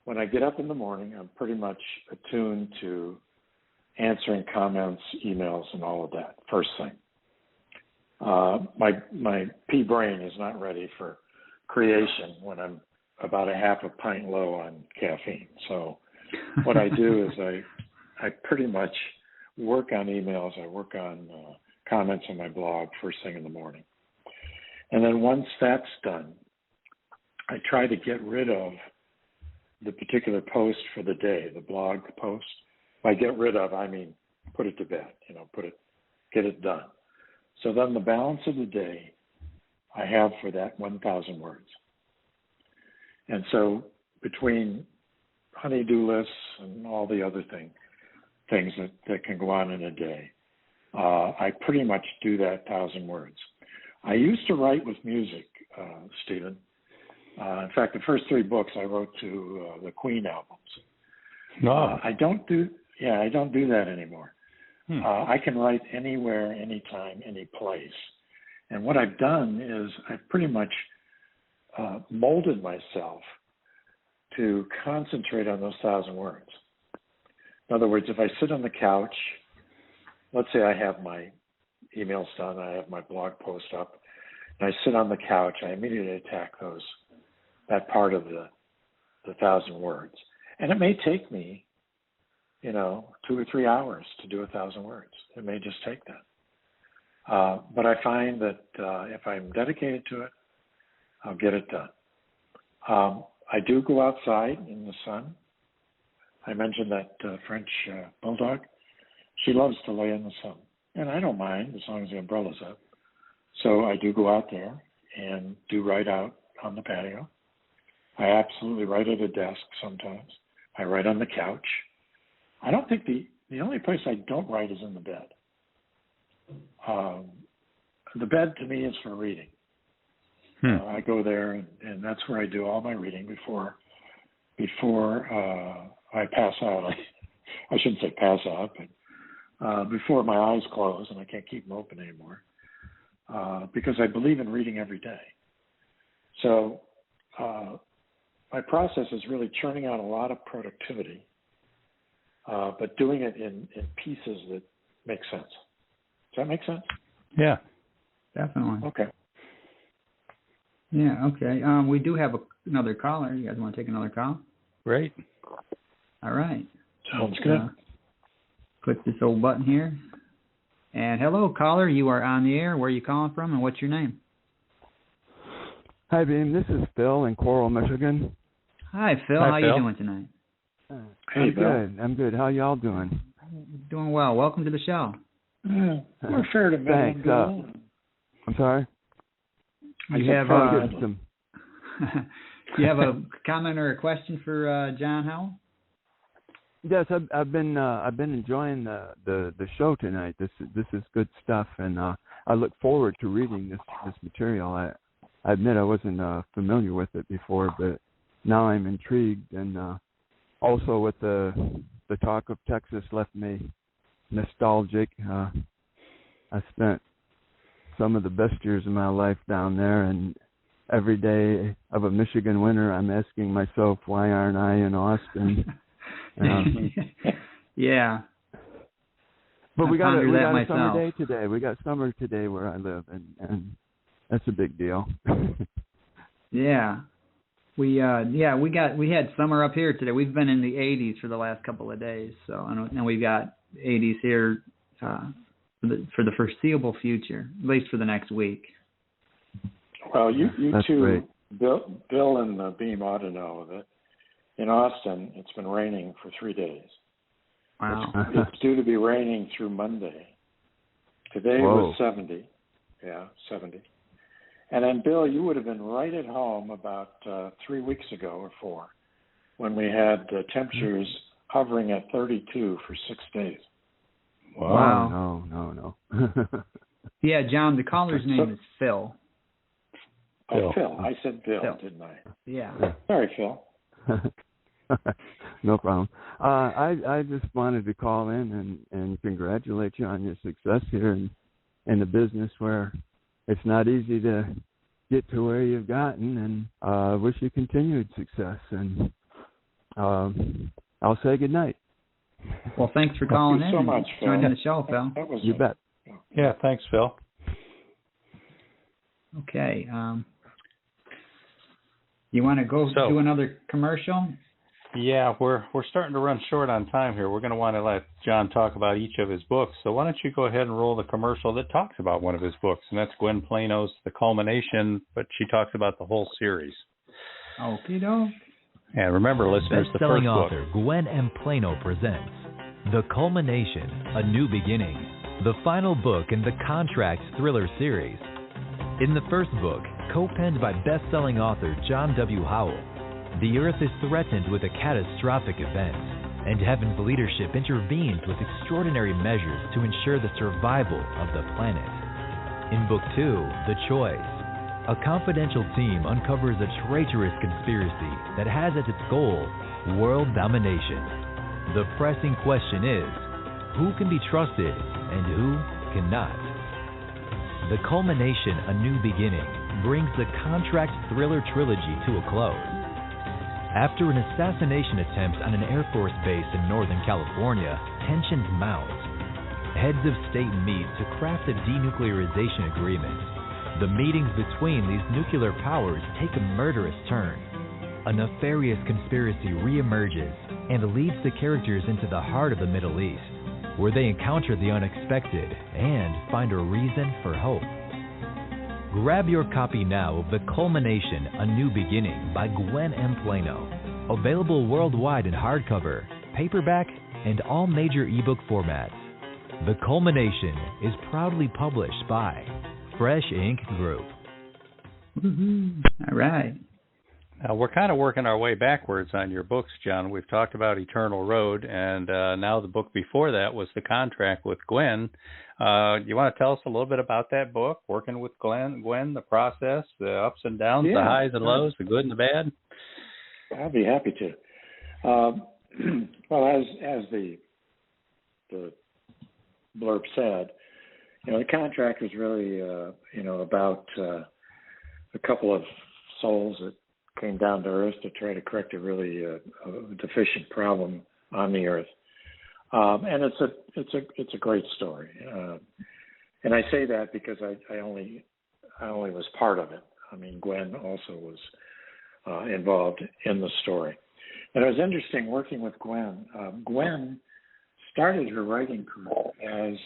when I get up in the morning, I'm pretty much attuned to answering comments, emails, and all of that, first thing. My pea brain is not ready for creation when I'm about a half a pint low on caffeine. So what I do is I pretty much work on emails. I work on comments on my blog first thing in the morning. And then once that's done, I try to get rid of the particular post for the day, the blog post. By get rid of, I mean put it to bed, get it done. So then the balance of the day I have for that 1,000 words. And so between honey-do lists and all the other things that can go on in a day, I pretty much do that 1,000 words. I used to write with music, Stephen. In fact, the first 3 books I wrote to the Queen albums. No. I don't do that anymore. I can write anywhere, anytime, any place. And what I've done is I've pretty much molded myself to concentrate on those 1,000 words. In other words, if I sit on the couch, let's say I have my emails done, I have my blog post up, and I sit on the couch, I immediately attack that part of the 1,000 words. And it may take me, 2 or 3 hours to do 1,000 words. It may just take that. But I find that if I'm dedicated to it, I'll get it done. I do go outside in the sun. I mentioned that French bulldog. She loves to lay in the sun. And I don't mind as long as the umbrella's up. So I do go out there and do write out on the patio. I absolutely write at a desk sometimes. I write on the couch. I don't think the only place I don't write is in the bed. The bed to me is for reading. I go there and that's where I do all my reading before I pass out. I shouldn't say pass out, but before my eyes close and I can't keep them open anymore, because I believe in reading every day. So my process is really churning out a lot of productivity, but doing it in pieces that make sense. Does that make sense? Yeah. Definitely. Okay. Yeah, okay. We do have another caller. You guys want to take another call? Great. All right. Sounds good. Click this old button here. And hello, caller. You are on the air. Where are you calling from, and what's your name? Hi, Beem. This is Phil in Coral, Michigan. Hi, Phil. Hi, How Phil. you doing tonight? Hey, Bill. I'm good. How y'all doing? Doing well. Welcome to the show. We're fair to Thanks. Bill. I'm sorry? You have you have a comment or a question for John Howell? Yes, I've been enjoying the show tonight. This is good stuff, and I look forward to reading this material. I admit I wasn't familiar with it before, but now I'm intrigued, and also with the talk of Texas left me nostalgic. I spent some of the best years of my life down there, and every day of a Michigan winter, I'm asking myself, why aren't I in Austin? Yeah. But we got a myself. summer day today. We got summer today where I live, and that's a big deal. Yeah. We had summer up here today. We've been in the 80s for the last couple of days, so and we've got 80s here for the foreseeable future, at least for the next week. Well, you That's two, great. Bill and Beem ought to know that in Austin it's been raining for 3 days. Wow. It's due to be raining through Monday. Today was 70. Yeah, 70. And then, Bill, you would have been right at home about 3 weeks ago or 4 when we had temperatures hovering at 32 for 6 days. Wow. No. Yeah, John, the caller's name is Phil. Oh, Phil. I said Bill, didn't I? Yeah. Sorry, Phil. No problem. I just wanted to call in and congratulate you on your success here in the business where it's not easy to get to where you've gotten, and I wish you continued success. And I'll say good night. Well, thanks for calling Thank you in so and much, Phil. joining the show, Phil. You bet. Yeah, thanks, Phil. Okay. You want to go do another commercial? Yeah, we're starting to run short on time here. We're going to want to let John talk about each of his books. So why don't you go ahead and roll the commercial that talks about one of his books, and that's Gwen Plano's The Culmination, but she talks about the whole series. Okie doke. And remember, listeners, the first Best-selling book. author Gwen M. Plano presents The Culmination, A New Beginning, the final book in the Contract thriller series. In the first book, co-penned by best-selling author John W. Howell, the Earth is threatened with a catastrophic event, and Heaven's leadership intervenes with extraordinary measures to ensure the survival of the planet. In Book 2, The Choice, a confidential team uncovers a traitorous conspiracy that has as its goal world domination. The pressing question is, who can be trusted and who cannot? The Culmination, A New Beginning brings the contract thriller trilogy to a close. After an assassination attempt on an Air Force base in Northern California, tensions mount. Heads of state meet to craft a denuclearization agreement. The meetings between these nuclear powers take a murderous turn. A nefarious conspiracy reemerges and leads the characters into the heart of the Middle East, where they encounter the unexpected and find a reason for hope. Grab your copy now of The Culmination, A New Beginning by Gwen M. Plano. Available worldwide in hardcover, paperback, and all major ebook formats. The Culmination is proudly published by Fresh Ink Group. All right. Now, we're kind of working our way backwards on your books, John. We've talked about Eternal Road, and now the book before that was The Contract with Gwen. You want to tell us a little bit about that book, working with Gwen, the process, the ups and downs, the highs and lows, the good and the bad? I'd be happy to. Well, as the blurb said, the contract was really, about a couple of souls that came down to Earth to try to correct a really deficient problem on the Earth, and it's a great story. And I say that because I only was part of it. I mean, Gwen also was involved in the story, and it was interesting working with Gwen. Gwen started her writing career as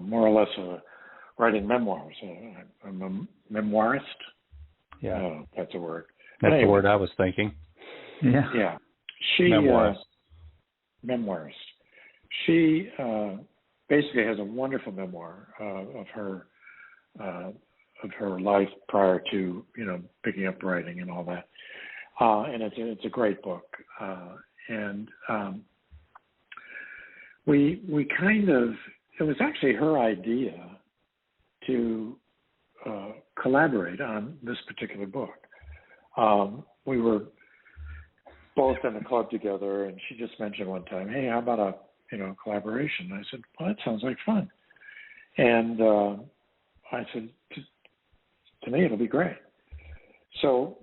more or less writing memoirs. I'm a memoirist. Yeah, that's a word. That's the word I was thinking. Yeah. She memoirist. She basically has a wonderful memoir of her life prior to picking up writing and all that. And it's a great book. And we kind of, it was actually her idea to collaborate on this particular book. We were both in a club together, and she just mentioned one time, "Hey, how about a collaboration?" I said, "Well, that sounds like fun." And I said, "To me, it'll be great." So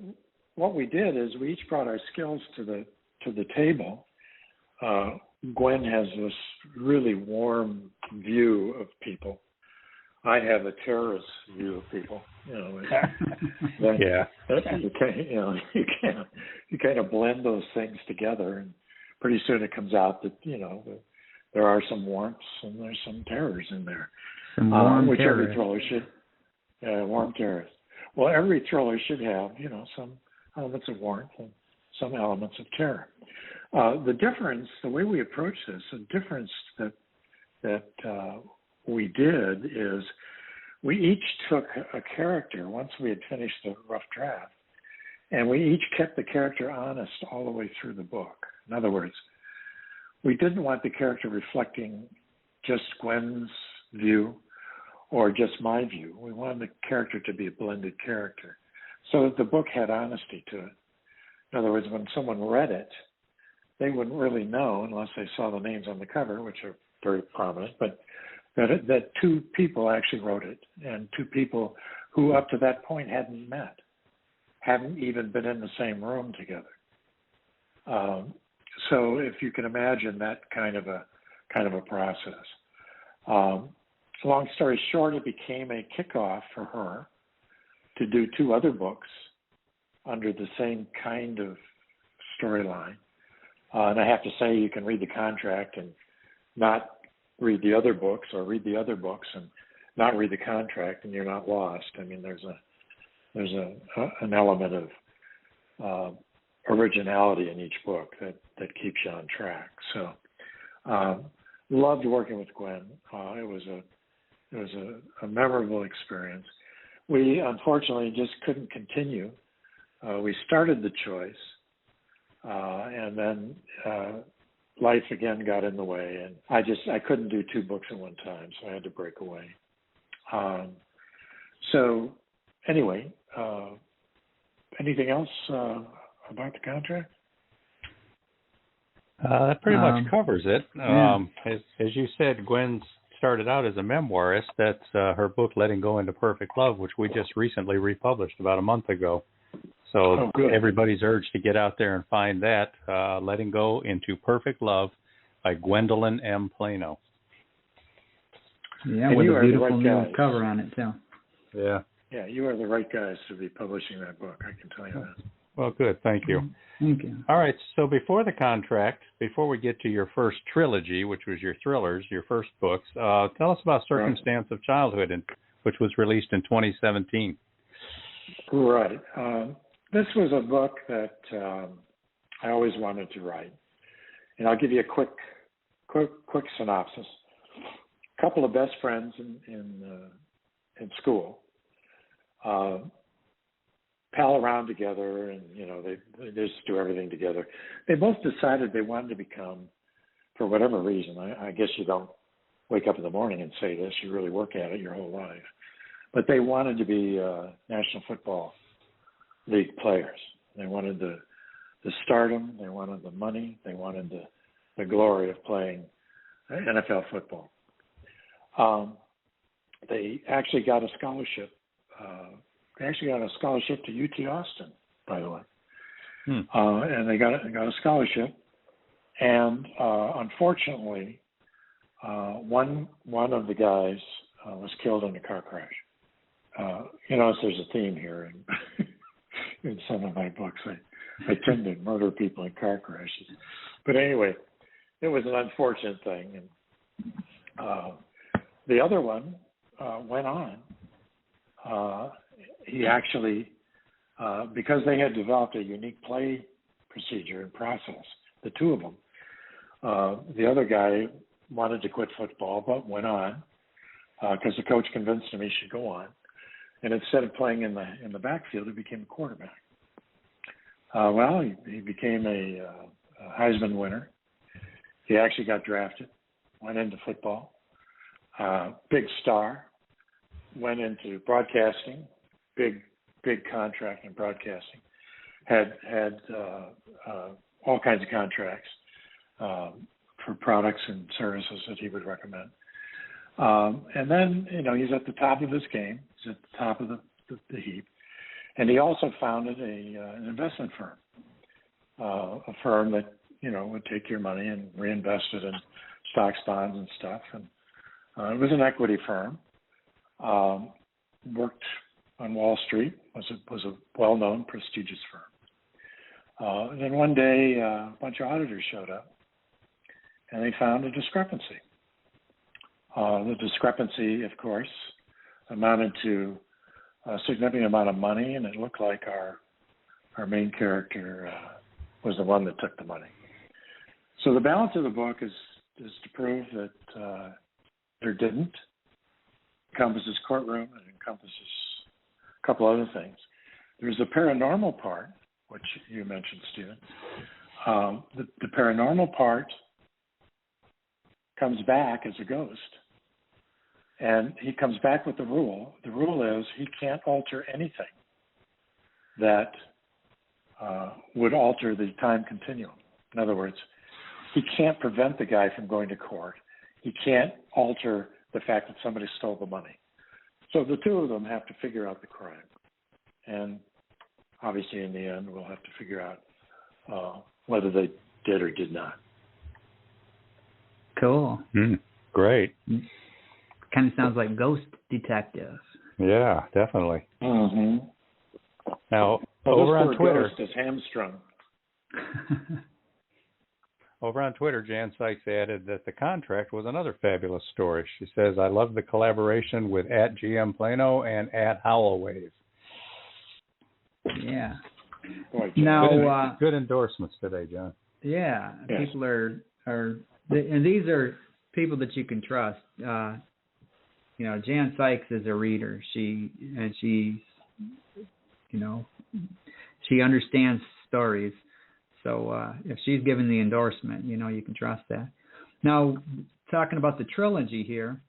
what we did is we each brought our skills to the table. Gwen has this really warm view of people. I have a terrorist view of people. Yeah. You kind of blend those things together, and pretty soon it comes out that there are some warmths and there's some terrors in there. Some warm which terror. Every thriller should. Warm terrors. Well, every thriller should have some elements of warmth and some elements of terror. The difference, the way we approach this, the difference that we did is we each took a character once we had finished the rough draft, and we each kept the character honest all the way through the book. In other words, we didn't want the character reflecting just Gwen's view or just my view. We wanted the character to be a blended character so that the book had honesty to it. In other words, when someone read it, they wouldn't really know unless they saw the names on the cover, which are very prominent, but that two people actually wrote it, and two people who up to that point hadn't met, hadn't even been in the same room together. So if you can imagine that kind of a process. Long story short, it became a kickoff for her to do two other books under the same kind of storyline. And I have to say, you can read the contract and not read the other books, or read the other books and not read the contract, and you're not lost. I mean, there's an element of originality in each book that keeps you on track. So, loved working with Gwen. It was a memorable experience. We unfortunately just couldn't continue. We started the choice, and then life again got in the way, and I couldn't do two books at one time, so I had to break away. So anyway, anything else about the contract? That pretty much covers it. Yeah. As you said, Gwen started out as a memoirist. That's her book, Letting Go into Perfect Love, which we just recently republished about a month ago. So everybody's urged to get out there and find that, Letting Go into Perfect Love by Gwendolyn M. Plano. Yeah, with a beautiful new cover on it, too. Yeah. Yeah, you are the right guys to be publishing that book, I can tell you that. Well, good. Thank you. Thank you. All right. So before the contract, before we get to your first trilogy, which was your thrillers, your first books, tell us about Circumstance of Childhood, which was released in 2017. Right. This was a book that I always wanted to write. And I'll give you a quick synopsis. A couple of best friends in school pal around together, and they just do everything together. They both decided they wanted to become, for whatever reason, I guess you don't wake up in the morning and say this, you really work at it your whole life, but they wanted to be National Football League players. They wanted the stardom, they wanted the money, they wanted the glory of playing NFL football. They actually got a scholarship. They actually got a scholarship to UT Austin, by the way. And they got a scholarship. And unfortunately, one of the guys was killed in a car crash. There's a theme here in some of my books. I tend to murder people in car crashes. But anyway, it was an unfortunate thing. And the other one went on. He actually, because they had developed a unique play procedure and process, the two of them, the other guy wanted to quit football but went on because the coach convinced him he should go on. And instead of playing in the backfield, he became a quarterback. He became a Heisman winner. He actually got drafted, went into football, big star, went into broadcasting, big contract in broadcasting, had all kinds of contracts for products and services that he would recommend. And then, he's at the top of his game. He's at the top of the heap. And he also founded an investment firm, a firm that, would take your money and reinvest it in stocks, bonds, and stuff. And it was an equity firm. Worked on Wall Street, was a well-known, prestigious firm. And then one day, a bunch of auditors showed up, and they found a discrepancy. The discrepancy, of course, amounted to a significant amount of money, and it looked like our main character was the one that took the money. So the balance of the book is to prove that there didn't. Encompasses courtroom and encompasses a couple other things. There's the paranormal part, which you mentioned, Stephen. The paranormal part comes back as a ghost, and he comes back with the rule. The rule is he can't alter anything that would alter the time continuum. In other words, he can't prevent the guy from going to court. He can't alter the fact that somebody stole the money. So the two of them have to figure out the crime. And obviously in the end, we'll have to figure out whether they did or did not. Cool. Great. Kind of sounds like Ghost Detective. Yeah, definitely. Mm-hmm. Now, over on Twitter. Ghost is hamstrung. Over on Twitter, Jan Sykes added that the contract was another fabulous story. She says, I love the collaboration with @GM Plano and @Howell Wave. Yeah. Boy, now, good endorsements today, John. Yeah. Yes. People are, and these are people that you can trust. Jan Sykes is a reader. She understands stories. So if she's given the endorsement, you can trust that. Now, talking about the trilogy here,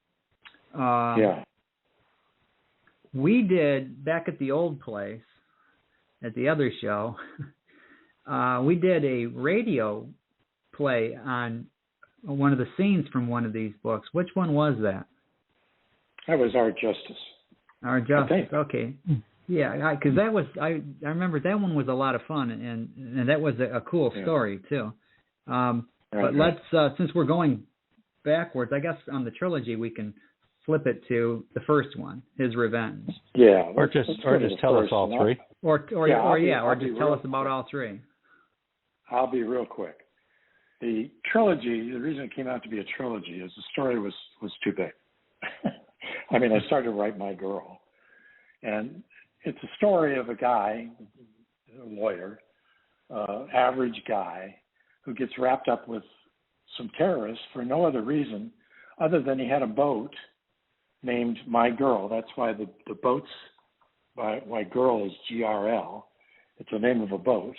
we did, back at the old place, at the other show, we did a radio play on one of the scenes from one of these books. Which one was that? That was Our Justice. Our Justice. Okay. Yeah, because that was I remember that one was a lot of fun, and that was a cool story too. But let's since we're going backwards, I guess on the trilogy we can flip it to the first one, His Revenge. Yeah, or just tell us all three. Or just tell us about all three. I'll be real quick. The trilogy, the reason it came out to be a trilogy is the story was too big. I mean, I started to write My Girl, and it's a story of a guy, a lawyer, average guy, who gets wrapped up with some terrorists for no other reason other than he had a boat named My Girl. That's why the boat's, why Girl is GRL. It's the name of a boat.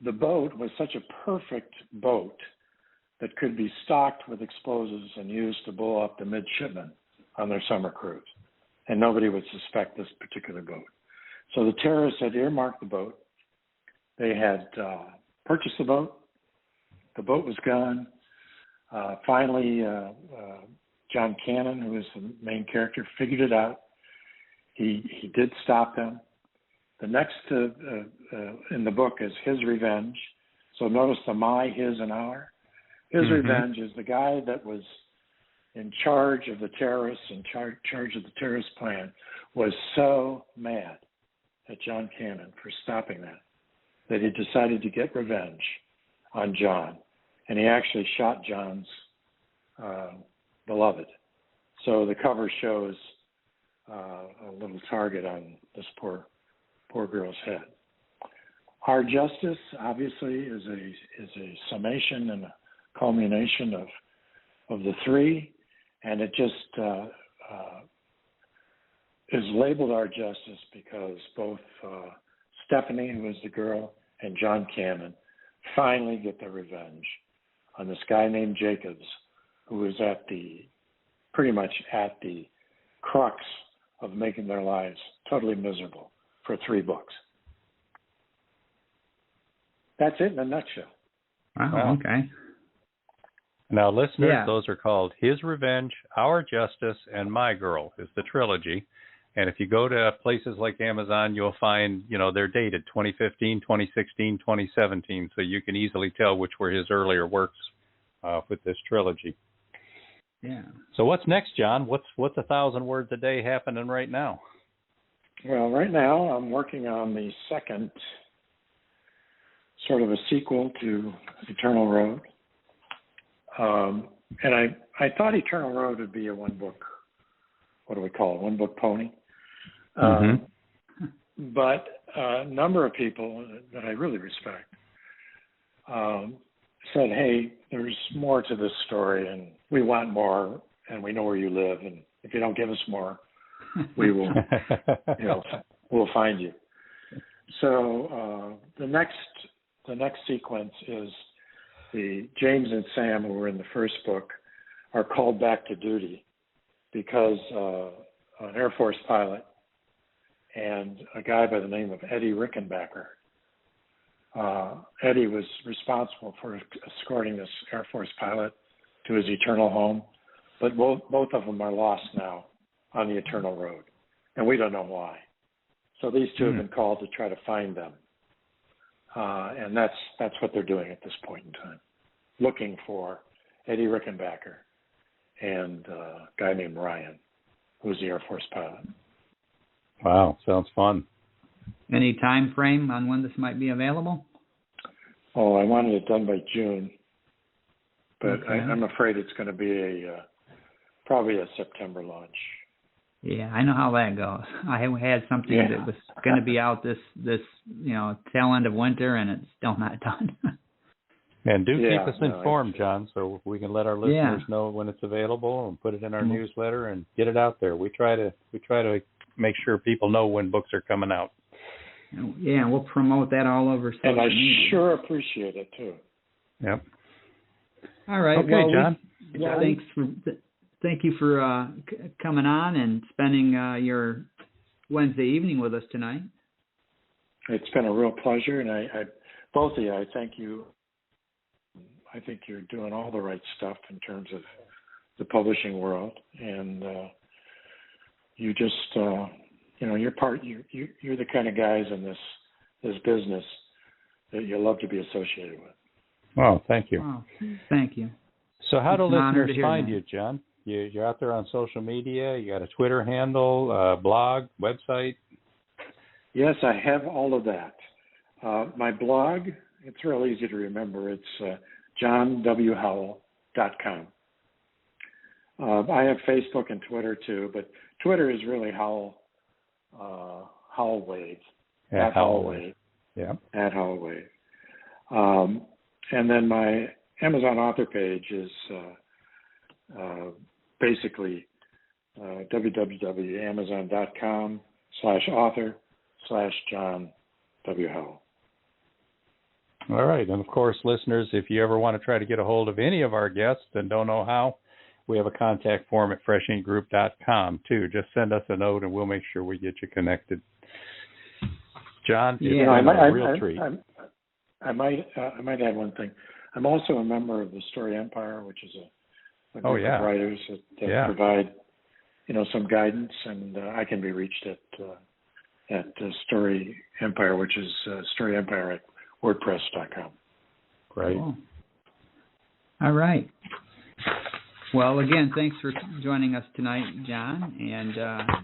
The boat was such a perfect boat that could be stocked with explosives and used to blow up the midshipmen on their summer cruise. And nobody would suspect this particular boat. So the terrorists had earmarked the boat. They had purchased the boat. The boat was gone. Finally, John Cannon, who is the main character, figured it out. He did stop them. The next in the book is His Revenge. So notice the my, his, and our. His Revenge is the guy that was in charge of the terrorists, in charge of the terrorist plan, was so mad at John Cannon for stopping that he decided to get revenge on John. And he actually shot John's beloved. So the cover shows a little target on this poor girl's head. Our Justice, obviously, is a summation and a culmination of the three, and it just is labeled Our Justice because both Stephanie, who is the girl, and John Cannon finally get their revenge on this guy named Jacobs, who is pretty much at the crux of making their lives totally miserable for 3 books. That's it in a nutshell. Wow, okay. Now, listeners, those are called His Revenge, Our Justice, and My Girl is the trilogy. And if you go to places like Amazon, you'll find, they're dated 2015, 2016, 2017, so you can easily tell which were his earlier works with this trilogy. Yeah. So what's next, John? What's 1,000 words a day happening right now? Well, right now I'm working on the second sort of a sequel to Eternal Road. And I thought Eternal Road would be a one-book, what do we call it, one-book pony. But a number of people that I really respect said, hey, there's more to this story, and we want more, and we know where you live, and if you don't give us more, we will, we'll find you. So the next sequence is the James and Sam, who were in the first book, are called back to duty because an Air Force pilot and a guy by the name of Eddie Rickenbacker. Eddie was responsible for escorting this Air Force pilot to his eternal home, but both of them are lost now on the Eternal Road, and we don't know why. So these two have been called to try to find them, and that's what they're doing at this point in time, looking for Eddie Rickenbacker and a guy named Ryan, who's the Air Force pilot. Wow, sounds fun. Any time frame on when this might be available? Oh, I wanted it done by June, but okay. I'm afraid it's going to be probably a September launch. Yeah, I know how that goes. I had something that was going to be out this tail end of winter, and it's still not done. And keep us informed, John, so we can let our listeners know when it's available and put it in our newsletter and get it out there. We try to make sure people know when books are coming out. Yeah, we'll promote that all over social media. And I sure appreciate it too. Yep. All right. Okay, John. Thank you for coming on and spending your Wednesday evening with us tonight. It's been a real pleasure, and both of you. I thank you. I think you're doing all the right stuff in terms of the publishing world, and you just, you're the kind of guys in this business that you love to be associated with. Well, thank you. Oh, thank you. So how do listeners to find you, John? You're out there on social media. You got a Twitter handle, blog, website? Yes, I have all of that. My blog, it's real easy to remember. It's johnwhowell.com. I have Facebook and Twitter too, but Twitter is really Howell Wave. At Howell Wave. Yeah. At Howell Wave. And then my Amazon author page is basically www.amazon.com/author/John W. Howell. All right. And, of course, listeners, if you ever want to try to get a hold of any of our guests and don't know how, we have a contact form at freshinkgroup.com, too. Just send us a note, and we'll make sure we get you connected. John, it's been a real treat. I might add one thing. I'm also a member of the Story Empire, which is a group of writers that provide, some guidance, and I can be reached at Story Empire, which is Story Empire at WordPress.com. Great. Cool. All right. Well, again, thanks for joining us tonight, John. And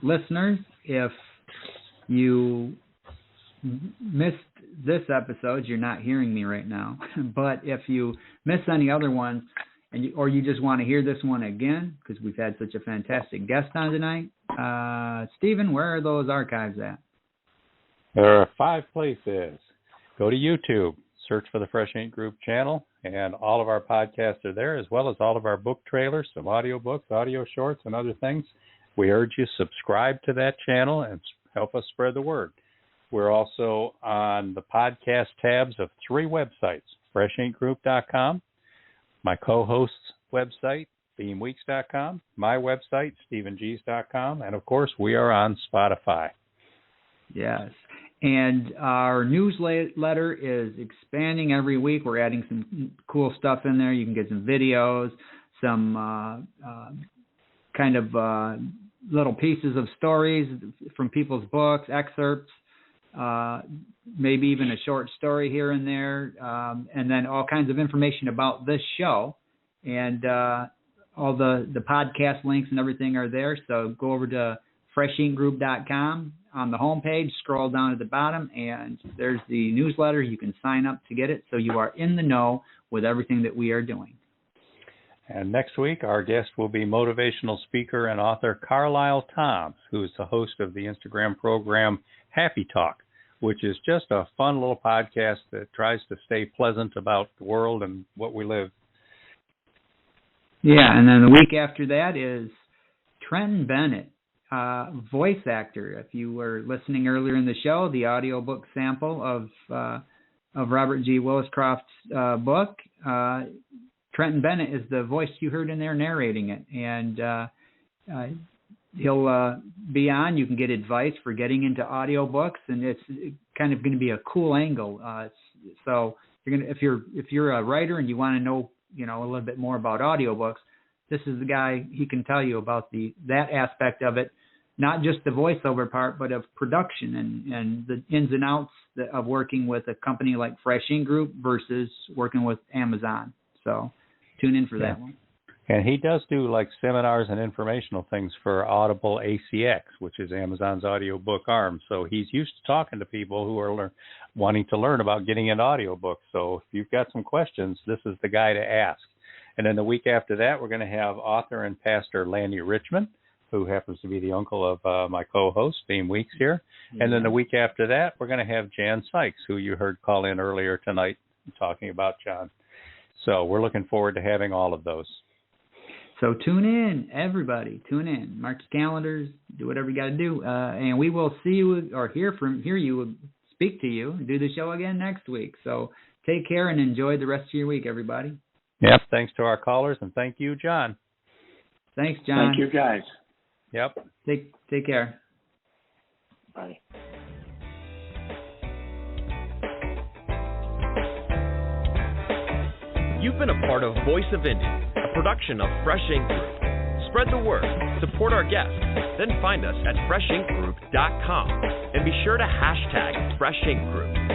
listeners, if you missed this episode, you're not hearing me right now. But if you missed any other ones, or you just want to hear this one again, because we've had such a fantastic guest on tonight, Stephen, where are those archives at? There are 5 places. Go to YouTube, search for the Fresh Ink Group channel, and all of our podcasts are there, as well as all of our book trailers, some audio books, audio shorts, and other things. We urge you subscribe to that channel and help us spread the word. We're also on the podcast tabs of 3 websites, freshinkgroup.com, my co-host's website, beamweeks.com, my website, stephengs.com, and, of course, we are on Spotify. Yes. And our newsletter is expanding every week. We're adding some cool stuff in there. You can get some videos, some little pieces of stories from people's books, excerpts, maybe even a short story here and there, and then all kinds of information about this show. And all the podcast links and everything are there. So go over to freshinkgroup.com. On the homepage, scroll down at the bottom, and there's the newsletter. You can sign up to get it, so you are in the know with everything that we are doing. And next week, our guest will be motivational speaker and author Carlisle Thoms, who is the host of the Instagram program Happy Talk, which is just a fun little podcast that tries to stay pleasant about the world and what we live. Yeah, and then the week after that is Trenton Bennett. Voice actor. If you were listening earlier in the show, the audiobook sample of Robert G. Williscroft's book, Trenton Bennett is the voice you heard in there narrating it. And he'll be on. You can get advice for getting into audiobooks, and it's kind of going to be a cool angle. So if you're a writer and you want to know a little bit more about audiobooks, this is the guy. He can tell you about that aspect of it, not just the voiceover part, but of production and the ins and outs of working with a company like Fresh Ink Group versus working with Amazon. So tune in for that one. And he does do like seminars and informational things for Audible ACX, which is Amazon's audiobook arm. So he's used to talking to people who are wanting to learn about getting into audiobooks. So if you've got some questions, this is the guy to ask. And then the week after that, we're going to have author and pastor Lanny Richmond, who happens to be the uncle of my co-host, Beem Weeks here. Yeah. And then the week after that, we're going to have Jan Sykes, who you heard call in earlier tonight talking about John. So we're looking forward to having all of those. So tune in, everybody. Tune in. Mark your calendars. Do whatever you got to do. And we will see you or hear you, speak to you, do the show again next week. So take care and enjoy the rest of your week, everybody. Yep. Thanks to our callers, and thank you, John. Thanks, John. Thank you, guys. Yep. Take care. Bye. You've been a part of Voice of Indy, a production of Fresh Ink Group. Spread the word, support our guests, then find us at freshinkgroup.com and be sure to hashtag Fresh Ink Group.